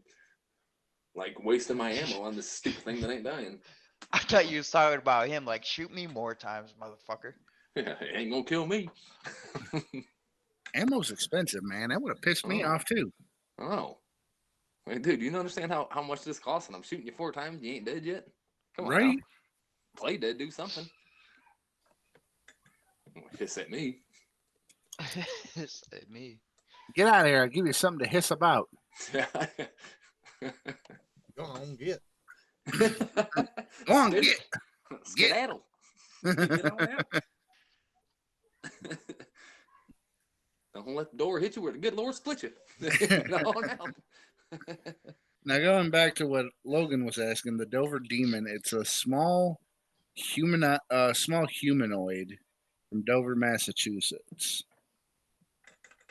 Like wasting my ammo on this stupid thing that ain't dying. I thought you was talking about him. Like, shoot me more times, motherfucker. It ain't gonna kill me. Ammo's expensive, man. That would have pissed me off too. Oh. Wait, dude, you don't understand how much this costs, and I'm shooting you 4 times, you ain't dead yet? Come on Right? now. Play dead, do something. Hiss at me. It's me. Get out of here. I'll give you something to hiss about. Go on, get. Go on, get. Skedaddle. Get on out. Don't let the door hit you where the good Lord split you. Get on out. Now, going back to what Logan was asking, the Dover Demon, it's a small humanoid from Dover, Massachusetts.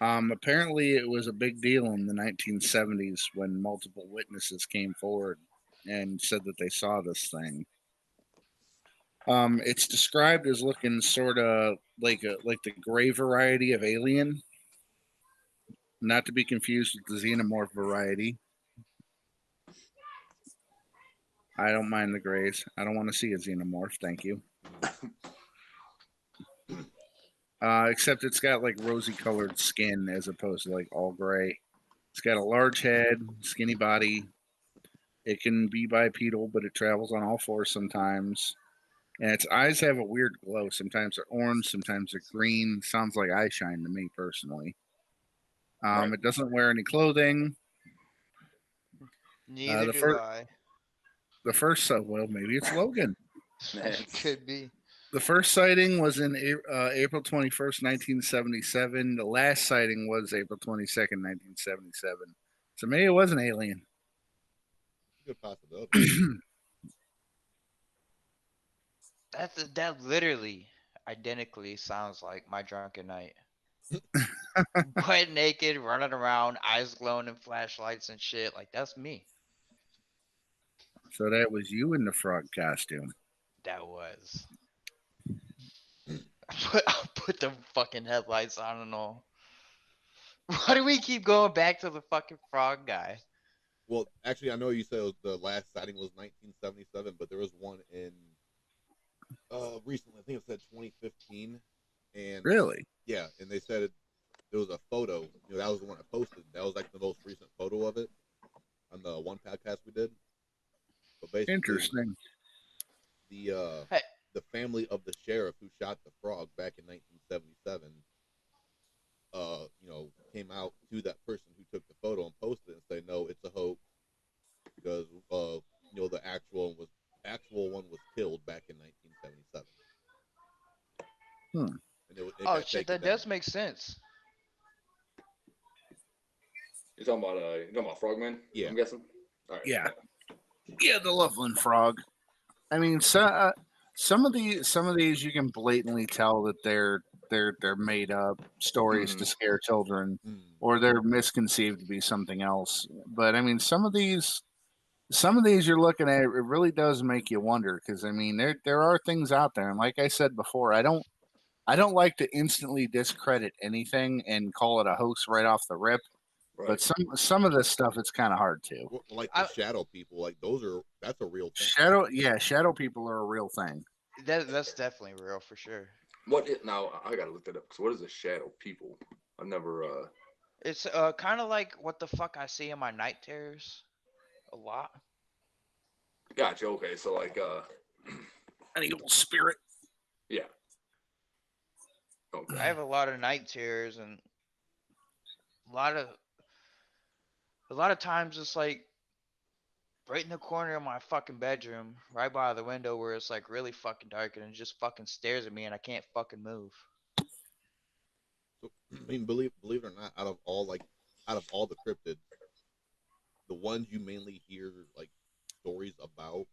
Apparently, it was a big deal in the 1970s when multiple witnesses came forward and said that they saw this thing. It's described as looking sort of like the gray variety of alien, not to be confused with the xenomorph variety. I don't mind the grays. I don't want to see a xenomorph. Thank you. Except it's got like rosy colored skin as opposed to like all gray. It's got a large head, skinny body. It can be bipedal, but it travels on all fours sometimes. And its eyes have a weird glow. Sometimes they're orange, sometimes they're green. Sounds like eye shine to me personally. Right. It doesn't wear any clothing. Neither the do fir- I. The first, well, maybe it's Logan. Could be. The first sighting was in April 21st, 1977. The last sighting was April 22nd, 1977. So maybe it was an alien. Good possibility. That literally identically sounds like my drunken night. Butt naked, running around, eyes glowing in flashlights and shit. Like, that's me. So that was you in the frog costume. That was. I'll put the fucking headlights on and all. Why do we keep going back to the fucking frog guy? Well, actually, I know you said the last sighting was 1977, but there was one in recently. I think it said 2015, and Really? yeah, and they said there was a photo. That was the one I posted. That was like the most recent photo of it on the one podcast we did. But basically, Interesting. The family of the sheriff who shot the frog back in 1977, came out to that person who took the photo and posted it and say, no, it's a hoax because the actual one was killed back in 1977. And Oh shit, that does make sense. You're talking about Frogman? Yeah. I'm guessing. All right. Yeah. Yeah, the Loveland frog. I mean, some of these you can blatantly tell that they're made up stories to scare children, or they're misconceived to be something else. But I mean, some of these you're looking at, it really does make you wonder, because I mean, there are things out there, and like I said before, I don't like to instantly discredit anything and call it a hoax right off the rip. Right. But some of this stuff, it's kind of hard to. Well, like the shadow people, like that's a real thing. Shadow people are a real thing. That's definitely real for sure. Now I gotta look that up. So what is a shadow people? I've never. It's kind of like what the fuck I see in my night terrors, a lot. Gotcha. Okay, so like an evil spirit. Yeah. Okay. I have a lot of night terrors, and a lot of times it's like right in the corner of my fucking bedroom, right by the window where it's like really fucking dark, and it just fucking stares at me and I can't fucking move. So, I mean, believe it or not, out of all the cryptids, the ones you mainly hear like stories about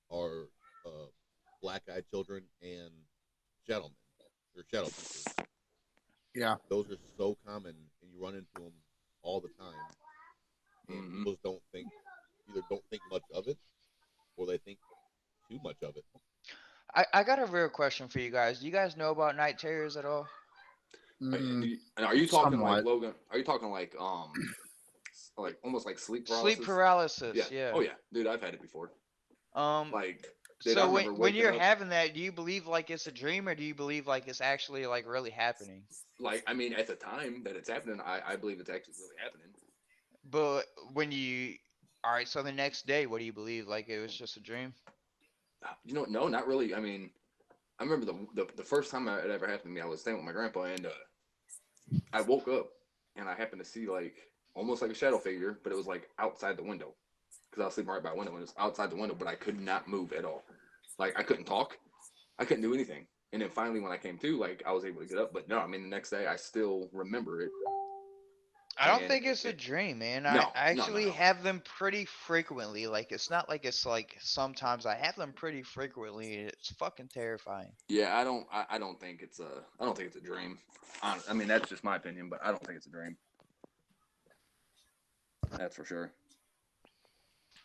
are black-eyed children and shadow men or shadow people. Yeah, those are so common, and you run into them all the time. And people don't think much of it, or they think too much of it. I got a real question for you guys. Do you guys know about night terrors at all? And are you talking somewhat. like Logan? Are you talking like almost like sleep paralysis? Sleep paralysis. Yeah. Oh yeah, dude, I've had it before. Um. Like that I So remember when waking you're up. having that, do you believe like it's a dream, or do you believe like it's actually like really happening? Like, I mean, at the time that it's happening, I believe it's actually really happening. But when you, all right, so the next day, what do you believe? Like it was just a dream? You know, no, not really. I mean, I remember the first time it ever happened to me. I was staying with my grandpa, and I woke up and I happened to see like almost like a shadow figure, but it was like outside the window because I was sleeping right by a window and it was outside the window, but I could not move at all. Like I couldn't talk, I couldn't do anything. And then finally, when I came to, like I was able to get up. But no, I mean the next day I still remember it. I don't And think it's a dream, man. I no, actually no. have them pretty frequently. Like it's not like it's like sometimes I have them pretty frequently. It's fucking terrifying. Yeah, I don't think it's a. I don't think it's a dream. I mean, that's just my opinion, but I don't think it's a dream. That's for sure.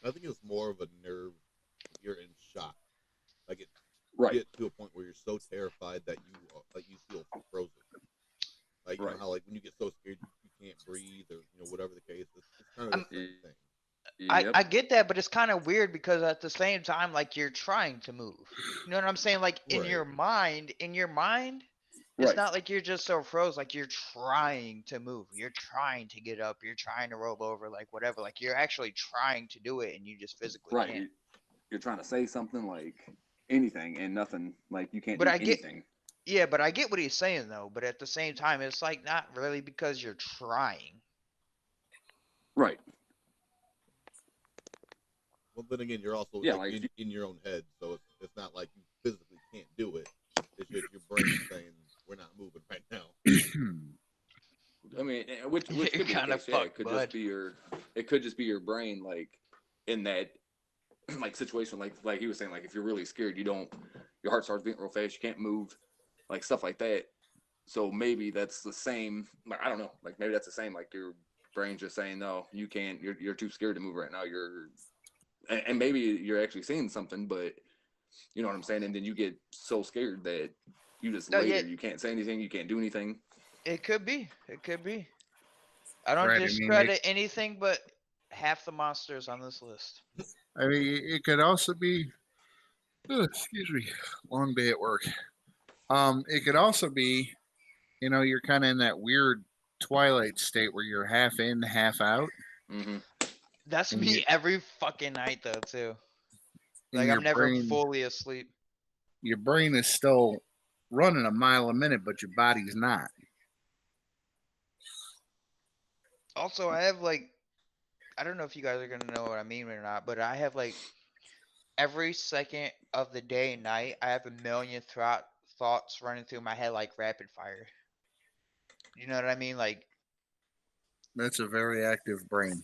I think it's more of a nerve. You're in shock. Like it Right. get to a point where you're so terrified that you feel frozen. Like you know how like when you get so scared you can't breathe or whatever the case. It's kind of the same thing. Yep. I get that, but it's kind of weird because at the same time, like you're trying to move. You know what I'm saying? Like in Right. your mind, it's Right. not like you're just so froze. Like you're trying to move. You're trying to get up. You're trying to roll over. Like whatever. Like you're actually trying to do it, and you just physically Right. can't. You're trying to say something like anything and nothing. Like you can't But do I get, anything. yeah, but I get what he's saying though. But at the same time, it's like not really because you're trying. Right. Well, then again, you're also Yeah, like like in your own head, so it's not like you physically can't do it. It's just your brain saying we're not moving right now. I mean, which You're could be the kind of case. Yeah, fucked, bud. it could just be your brain, like in that like situation, like he was saying, like if you're really scared, your heart starts beating real fast, you can't move, like stuff like that. So maybe that's the same. Like I don't know. Like maybe that's the same. Like your brain's just saying, no, you can't. You're too scared to move right now. And maybe you're actually seeing something, but you know what I'm saying. And then you get so scared that you just No, lay yeah, there. You can't say anything. You can't do anything. it could be. It could be. I don't Right. discredit anything but half the monsters on this list. I mean, it could also be. Excuse me, long day at work. It could also be, you're kind of in that weird twilight state where you're half in, half out, Mm-hmm. That's and me every fucking night though too. in Like your I'm never brain, fully asleep. your brain is still running a mile a minute, but your body's not. Also, I have like, I don't know if you guys are gonna know what I mean or not, but I have like every second of the day and night, I have a million thoughts running through my head like rapid fire. You know what I mean? Like That's a very active brain.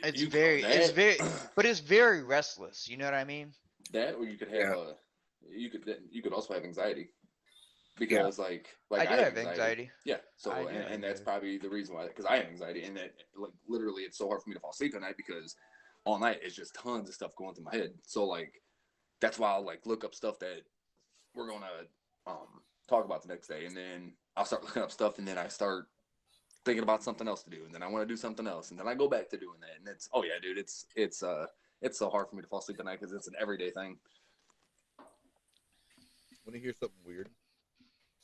it's You very, it's that very, but it's very restless. You know what I mean? that or you could have Yeah. you could also have anxiety Yeah. because like I do I have have anxiety. Yeah. So I do have and that's anxiety. probably the reason why, because I have anxiety, and that like literally it's so hard for me to fall asleep at night because all night it's just tons of stuff going through my head. So like that's why I'll like look up stuff that we're gonna talk about the next day, and then I'll start looking up stuff, and then I start thinking about something else to do, and then I want to do something else, and then I go back to doing that, and it's oh yeah, dude, it's so hard for me to fall asleep at night because it's an everyday thing. When you hear something weird,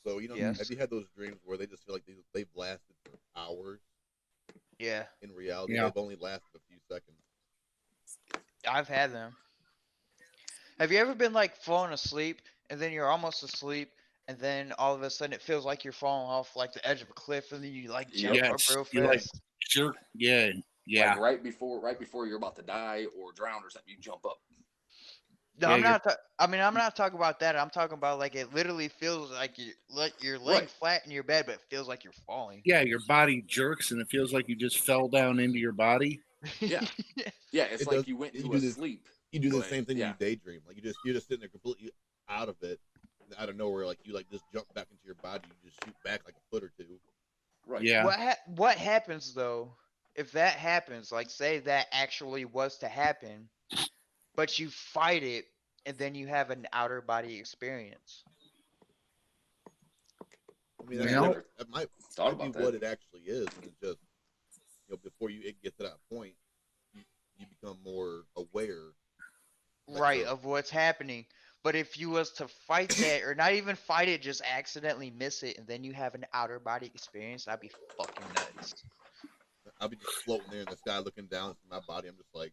so Yes. have you had those dreams where they just feel like they've lasted for hours? Yeah, In reality, Yeah. they've only lasted a few seconds. I've had them. Have you ever been like falling asleep and then you're almost asleep and then all of a sudden it feels like you're falling off like the edge of a cliff and then you like jump Yep. up real You like fast? sure? Yeah. Like right before you're about to die or drown or something, you jump up. No, Yeah, I'm you're- not. I mean, I'm not talking about that. I'm talking about like it literally feels like you're laying Right. flat in your bed, but it feels like you're falling. Yeah, your body jerks and it feels like you just fell down into your body. Yeah. Yeah, it's It like does- you went you to do a this- sleep. You do the But, same thing when yeah. you daydream. Like you're just sitting there completely out of it, and out of nowhere, like you like just jump back into your body. You just shoot back like a foot or two. Right. Yeah. What happens though if that happens? Like, say that actually was to happen, but you fight it, and then you have an outer body experience. I mean, You that, know- that might Thought be about what that. it actually is, and it's just before you get to that point, you become more aware. right of what's happening. But if you was to fight that, or not even fight it, just accidentally miss it, and then you have an outer body experience, that'd be fucking nuts. I'll be just floating there in the sky, looking down at my body. I'm just like,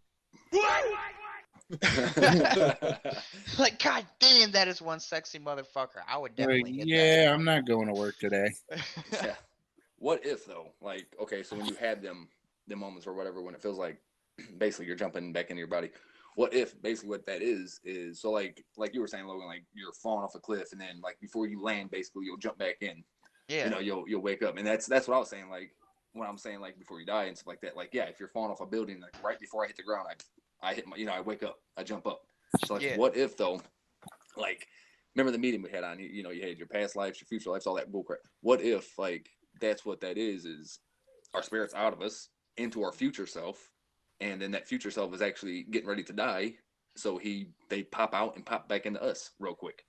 Like, god damn, that is one sexy motherfucker. I would definitely hit yeah, I'm not going to work today. that. Yeah. What if though? Like, okay, so when you have them moments or whatever, when it feels like basically you're jumping back into your body. What if basically what that is so like you were saying, Logan, like you're falling off a cliff and then like before you land, basically you'll jump back in. Yeah. You know, you'll wake up, and that's what I was saying. Like when I'm saying like before you die and stuff like that. Like yeah, if you're falling off a building, like right before I hit the ground, I hit my, I wake up, I jump up. So like, what if though? Like, remember the meeting we had on? You know, you had your past lives, your future lives, all that bullcrap. What if like that's what that is our spirits out of us into our future self, and then that future self is actually getting ready to die, so they pop out and pop back into us real quick.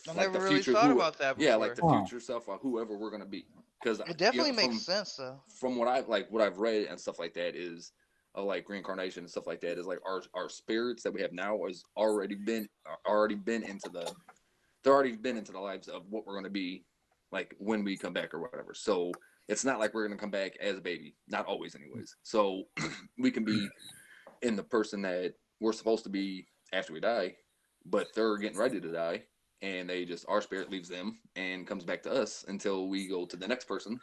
I Like never the really future, thought about that before. yeah, like the future self of whoever we're gonna be. Because it definitely makes sense though. From what I've read and stuff like that is like reincarnation and stuff like that is like our spirits that we have now has already been into the lives of what we're gonna be like when we come back or whatever. So it's not like we're gonna come back as a baby, not always, anyways. So we can be in the person that we're supposed to be after we die, but they're getting ready to die, and our spirit leaves them and comes back to us until we go to the next person.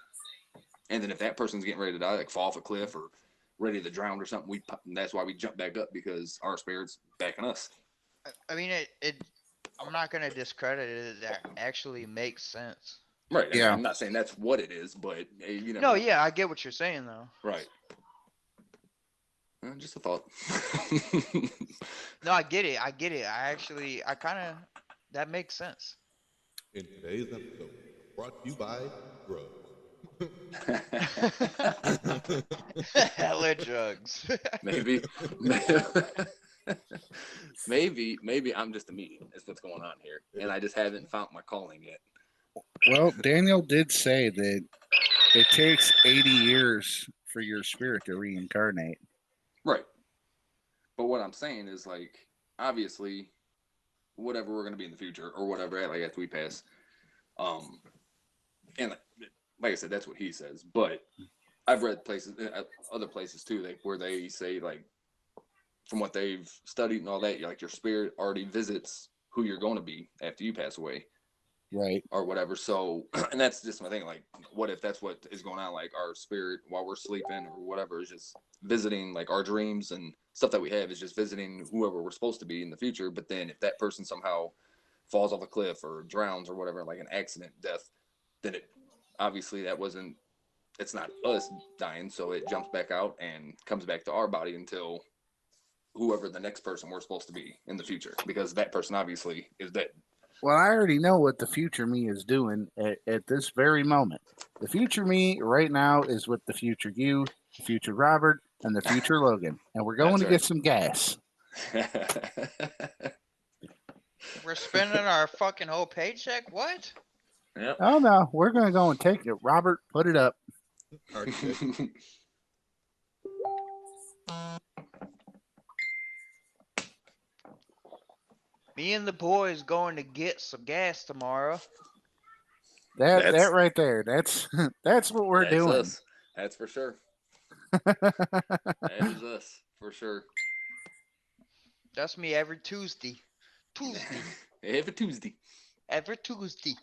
And then if that person's getting ready to die, like fall off a cliff or ready to drown or something, that's why we jump back up, because our spirit's backing us. I mean, I'm not gonna discredit it. That actually makes sense. Right. I mean, Yeah. I'm not saying that's what it is, but No, yeah, I get what you're saying though. Right. Just a thought. No, I get it. I that makes sense. in today's episode, brought to you by drugs. Hella drugs. maybe maybe I'm just a medium. Is what's going on here, and I just haven't found my calling yet. Well, Daniel did say that it takes 80 years for your spirit to reincarnate. Right. But what I'm saying is, like, obviously, whatever we're going to be in the future or whatever, like after we pass, and like I said, that's what he says. But I've read places, other places too, where they say, like, from what they've studied and all that, like your spirit already visits who you're going to be after you pass away. Right. Or whatever. So, and that's just my thing. Like, what if that's what is going on? Like, our spirit, while we're sleeping or whatever, is just visiting, like, our dreams and stuff that we have is just visiting whoever we're supposed to be in the future. But then if that person somehow falls off a cliff or drowns or whatever, like an accident death, then it's not us dying. So it jumps back out and comes back to our body until whoever the next person we're supposed to be in the future, because that person obviously is dead. Well, I already know what the future me is doing at this very moment. The future me right now is with the future you, the future Robert, and the future Logan. And we're going to get some gas. We're spending our fucking whole paycheck? What? Yep. Oh, no. We're going to go and take it. Robert, put it up. Me and the boys going to get some gas tomorrow. That right there. That's what we're doing. Us. That's for sure. That is us for sure. That's me every Tuesday. Every Tuesday. Every Tuesday.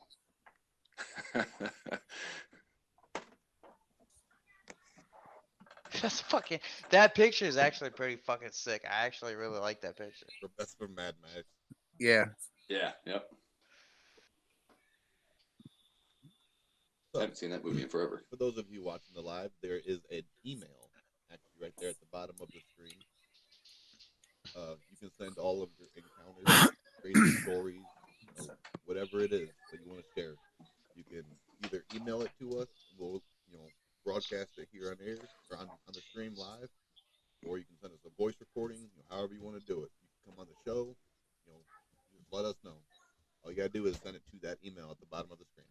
That's fucking. That picture is actually pretty fucking sick. I actually really like that picture. That's from Mad Max. Yeah. Yeah. Yep. So, I haven't seen that movie in forever. For those of you watching the live, there is an email actually right there at the bottom of the screen. You can send all of your encounters, crazy stories, whatever it is that you want to share. You can either email it to us, we'll broadcast it here on air or on the stream live, or you can send us a voice recording, however you want to do it. You can come on the show, just let us know. All you gotta do is send it to that email at the bottom of the screen.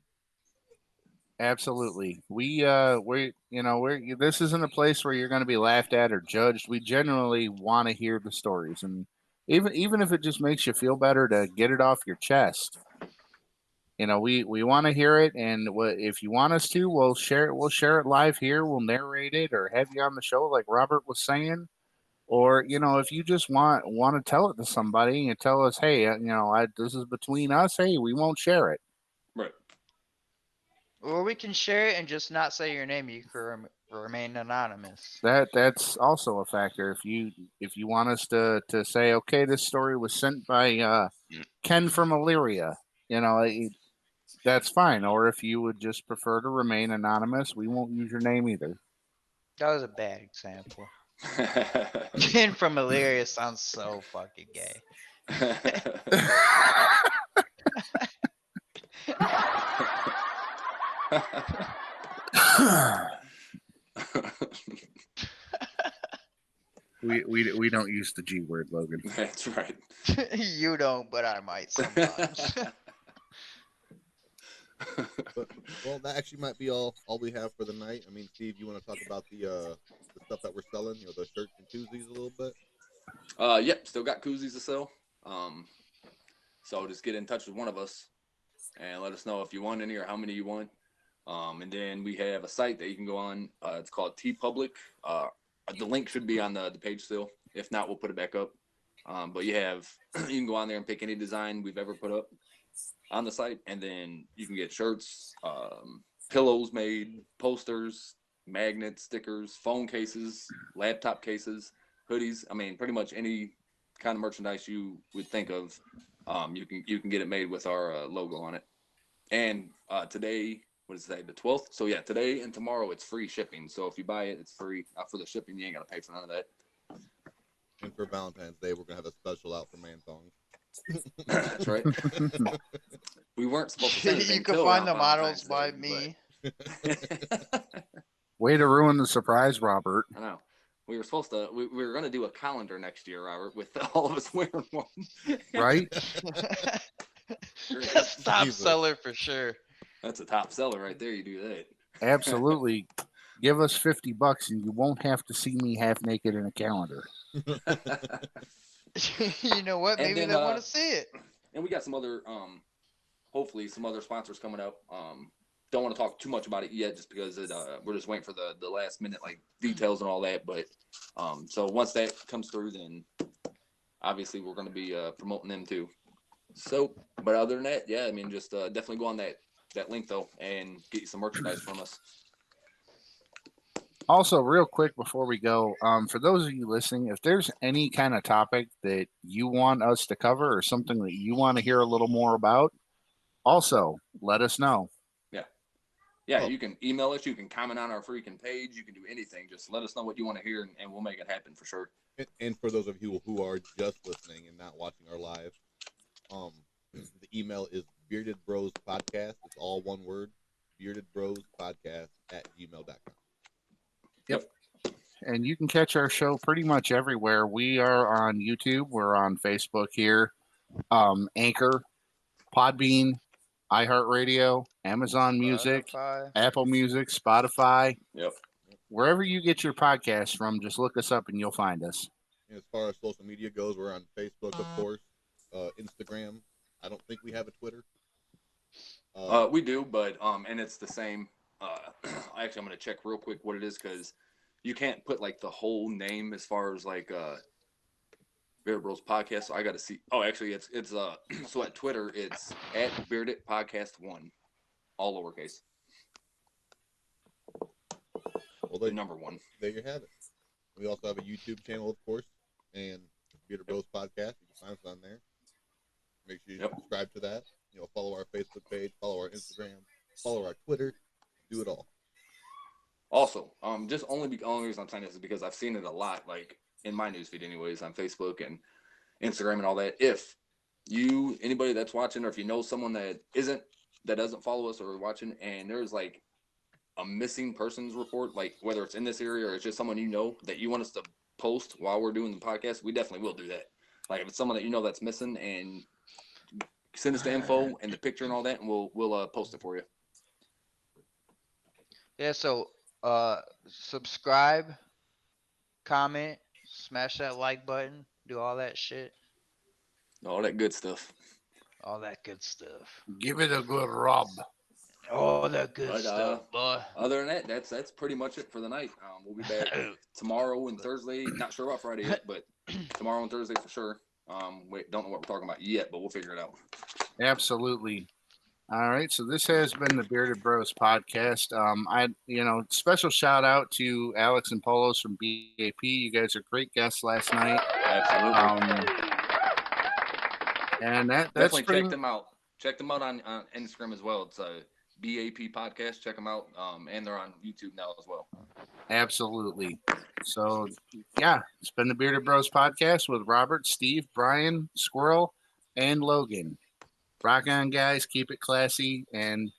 Absolutely. This isn't a place where you're going to be laughed at or judged. We generally want to hear the stories, and even if it just makes you feel better to get it off your chest. We want to hear it, and if you want us to, we'll share it. We'll share it live here. We'll narrate it or have you on the show, like Robert was saying. Or if you just want to tell it to somebody and tell us, hey, this is between us. Hey, we won't share it. Right. Or we can share it and just not say your name. You can remain anonymous. That's also a factor. If you want us to say, okay, this story was sent by Ken from Illyria, that's fine. Or if you would just prefer to remain anonymous, we won't use your name either. That was a bad example. Ken from Illyria sounds so fucking gay. we don't use the G word, Logan. That's right. You don't, but I might sometimes. Well, that actually might be all we have for the night. I mean, Steve, you want to talk about the stuff that we're selling, the shirts and koozies a little bit? Yep, still got koozies to sell. So just get in touch with one of us and let us know if you want any or how many you want. And then we have a site that you can go on. It's called TeePublic. The link should be on the page still. If not, we'll put it back up. But you can go on there and pick any design we've ever put up on the site, and then you can get shirts, pillows made, posters, magnets, stickers, phone cases, laptop cases, hoodies. I mean, pretty much any kind of merchandise you would think of, you can get it made with our logo on it. And today, what is today, the 12th? So yeah, today and tomorrow it's free shipping. So if you buy it, it's free. For the shipping, you ain't gotta pay for none of that. And for Valentine's Day, we're gonna have a special out for man thongs. That's right. We weren't supposed to say anything. You can find the models by me. Way to ruin the surprise, Robert. I know. We were supposed to. We were going to do a calendar next year, Robert, with all of us wearing one. Right? That's top seller for sure. That's a top seller right there. You do that. Absolutely. Give us $50 and you won't have to see me half naked in a calendar. You know what? Maybe they want to see it. And we got some other, hopefully, some other sponsors coming up. Don't want to talk too much about it yet, just because we're just waiting for the last minute details and all that. But so once that comes through, then obviously we're going to be promoting them too. So, but other than that, yeah, I mean, just definitely go on that link though and get you some merchandise from us. Also, real quick before we go, for those of you listening, if there's any kind of topic that you want us to cover or something that you want to hear a little more about, also let us know. Yeah, you can email us. You can comment on our freaking page. You can do anything. Just let us know what you want to hear, and we'll make it happen for sure. And for those of you who are just listening and not watching our live, the email is beardedbrospodcast. It's all one word, beardedbrospodcast@gmail.com. Yep. And you can catch our show pretty much everywhere. We are on YouTube. We're on Facebook here, Anchor, Podbean, iHeartRadio, Amazon Music, Apple Music, Spotify. Yep. Wherever you get your podcast from, just look us up and you'll find us. And as far as social media goes, we're on Facebook, of course, Instagram. I don't think we have a Twitter. We do, but and it's the same. Actually, I'm gonna check real quick what it is, because you can't put the whole name as far as Bearded Bros Podcast. So I got to see. Oh, actually, it's so at Twitter it's @BeardedPodcast1, all lowercase. Well, the number one. There you have it. We also have a YouTube channel, of course, and Bearded Bros Podcast. You can find us on there. Make sure you subscribe to that. Follow our Facebook page, follow our Instagram, follow our Twitter, do it all. Also, just the only reason I'm saying this is because I've seen it a lot, in my newsfeed anyways, on Facebook and Instagram and all that. If anybody that's watching, or if you know someone that doesn't follow us or watching, and there's a missing persons report, whether it's in this area or it's just someone that you want us to post while we're doing the podcast, we definitely will do that. If it's someone that that's missing, and send us the info and the picture and all that, and we'll post it for you. Yeah, so subscribe, comment, smash that like button, do all that shit, All that good stuff. all that good stuff. Give it a good rub. All that good But stuff, boy. other than that, that's pretty much it for the night. We'll be back tomorrow and Thursday. Not sure about Friday yet, but tomorrow and Thursday for sure. Wait, don't know what we're talking about yet, but we'll figure it out. Absolutely. All right, so this has been the Bearded Bros podcast. Special shout out to Alex and Polos from BAP. You guys are great guests last night. Absolutely. And that's Definitely pretty check them out. Check them out on Instagram as well. It's a BAP podcast. Check them out. And they're on YouTube now as well. Absolutely. So, yeah, it's been the Bearded Bros podcast with Robert, Steve, Brian, Squirrel, and Logan. Rock on, guys. Keep it classy and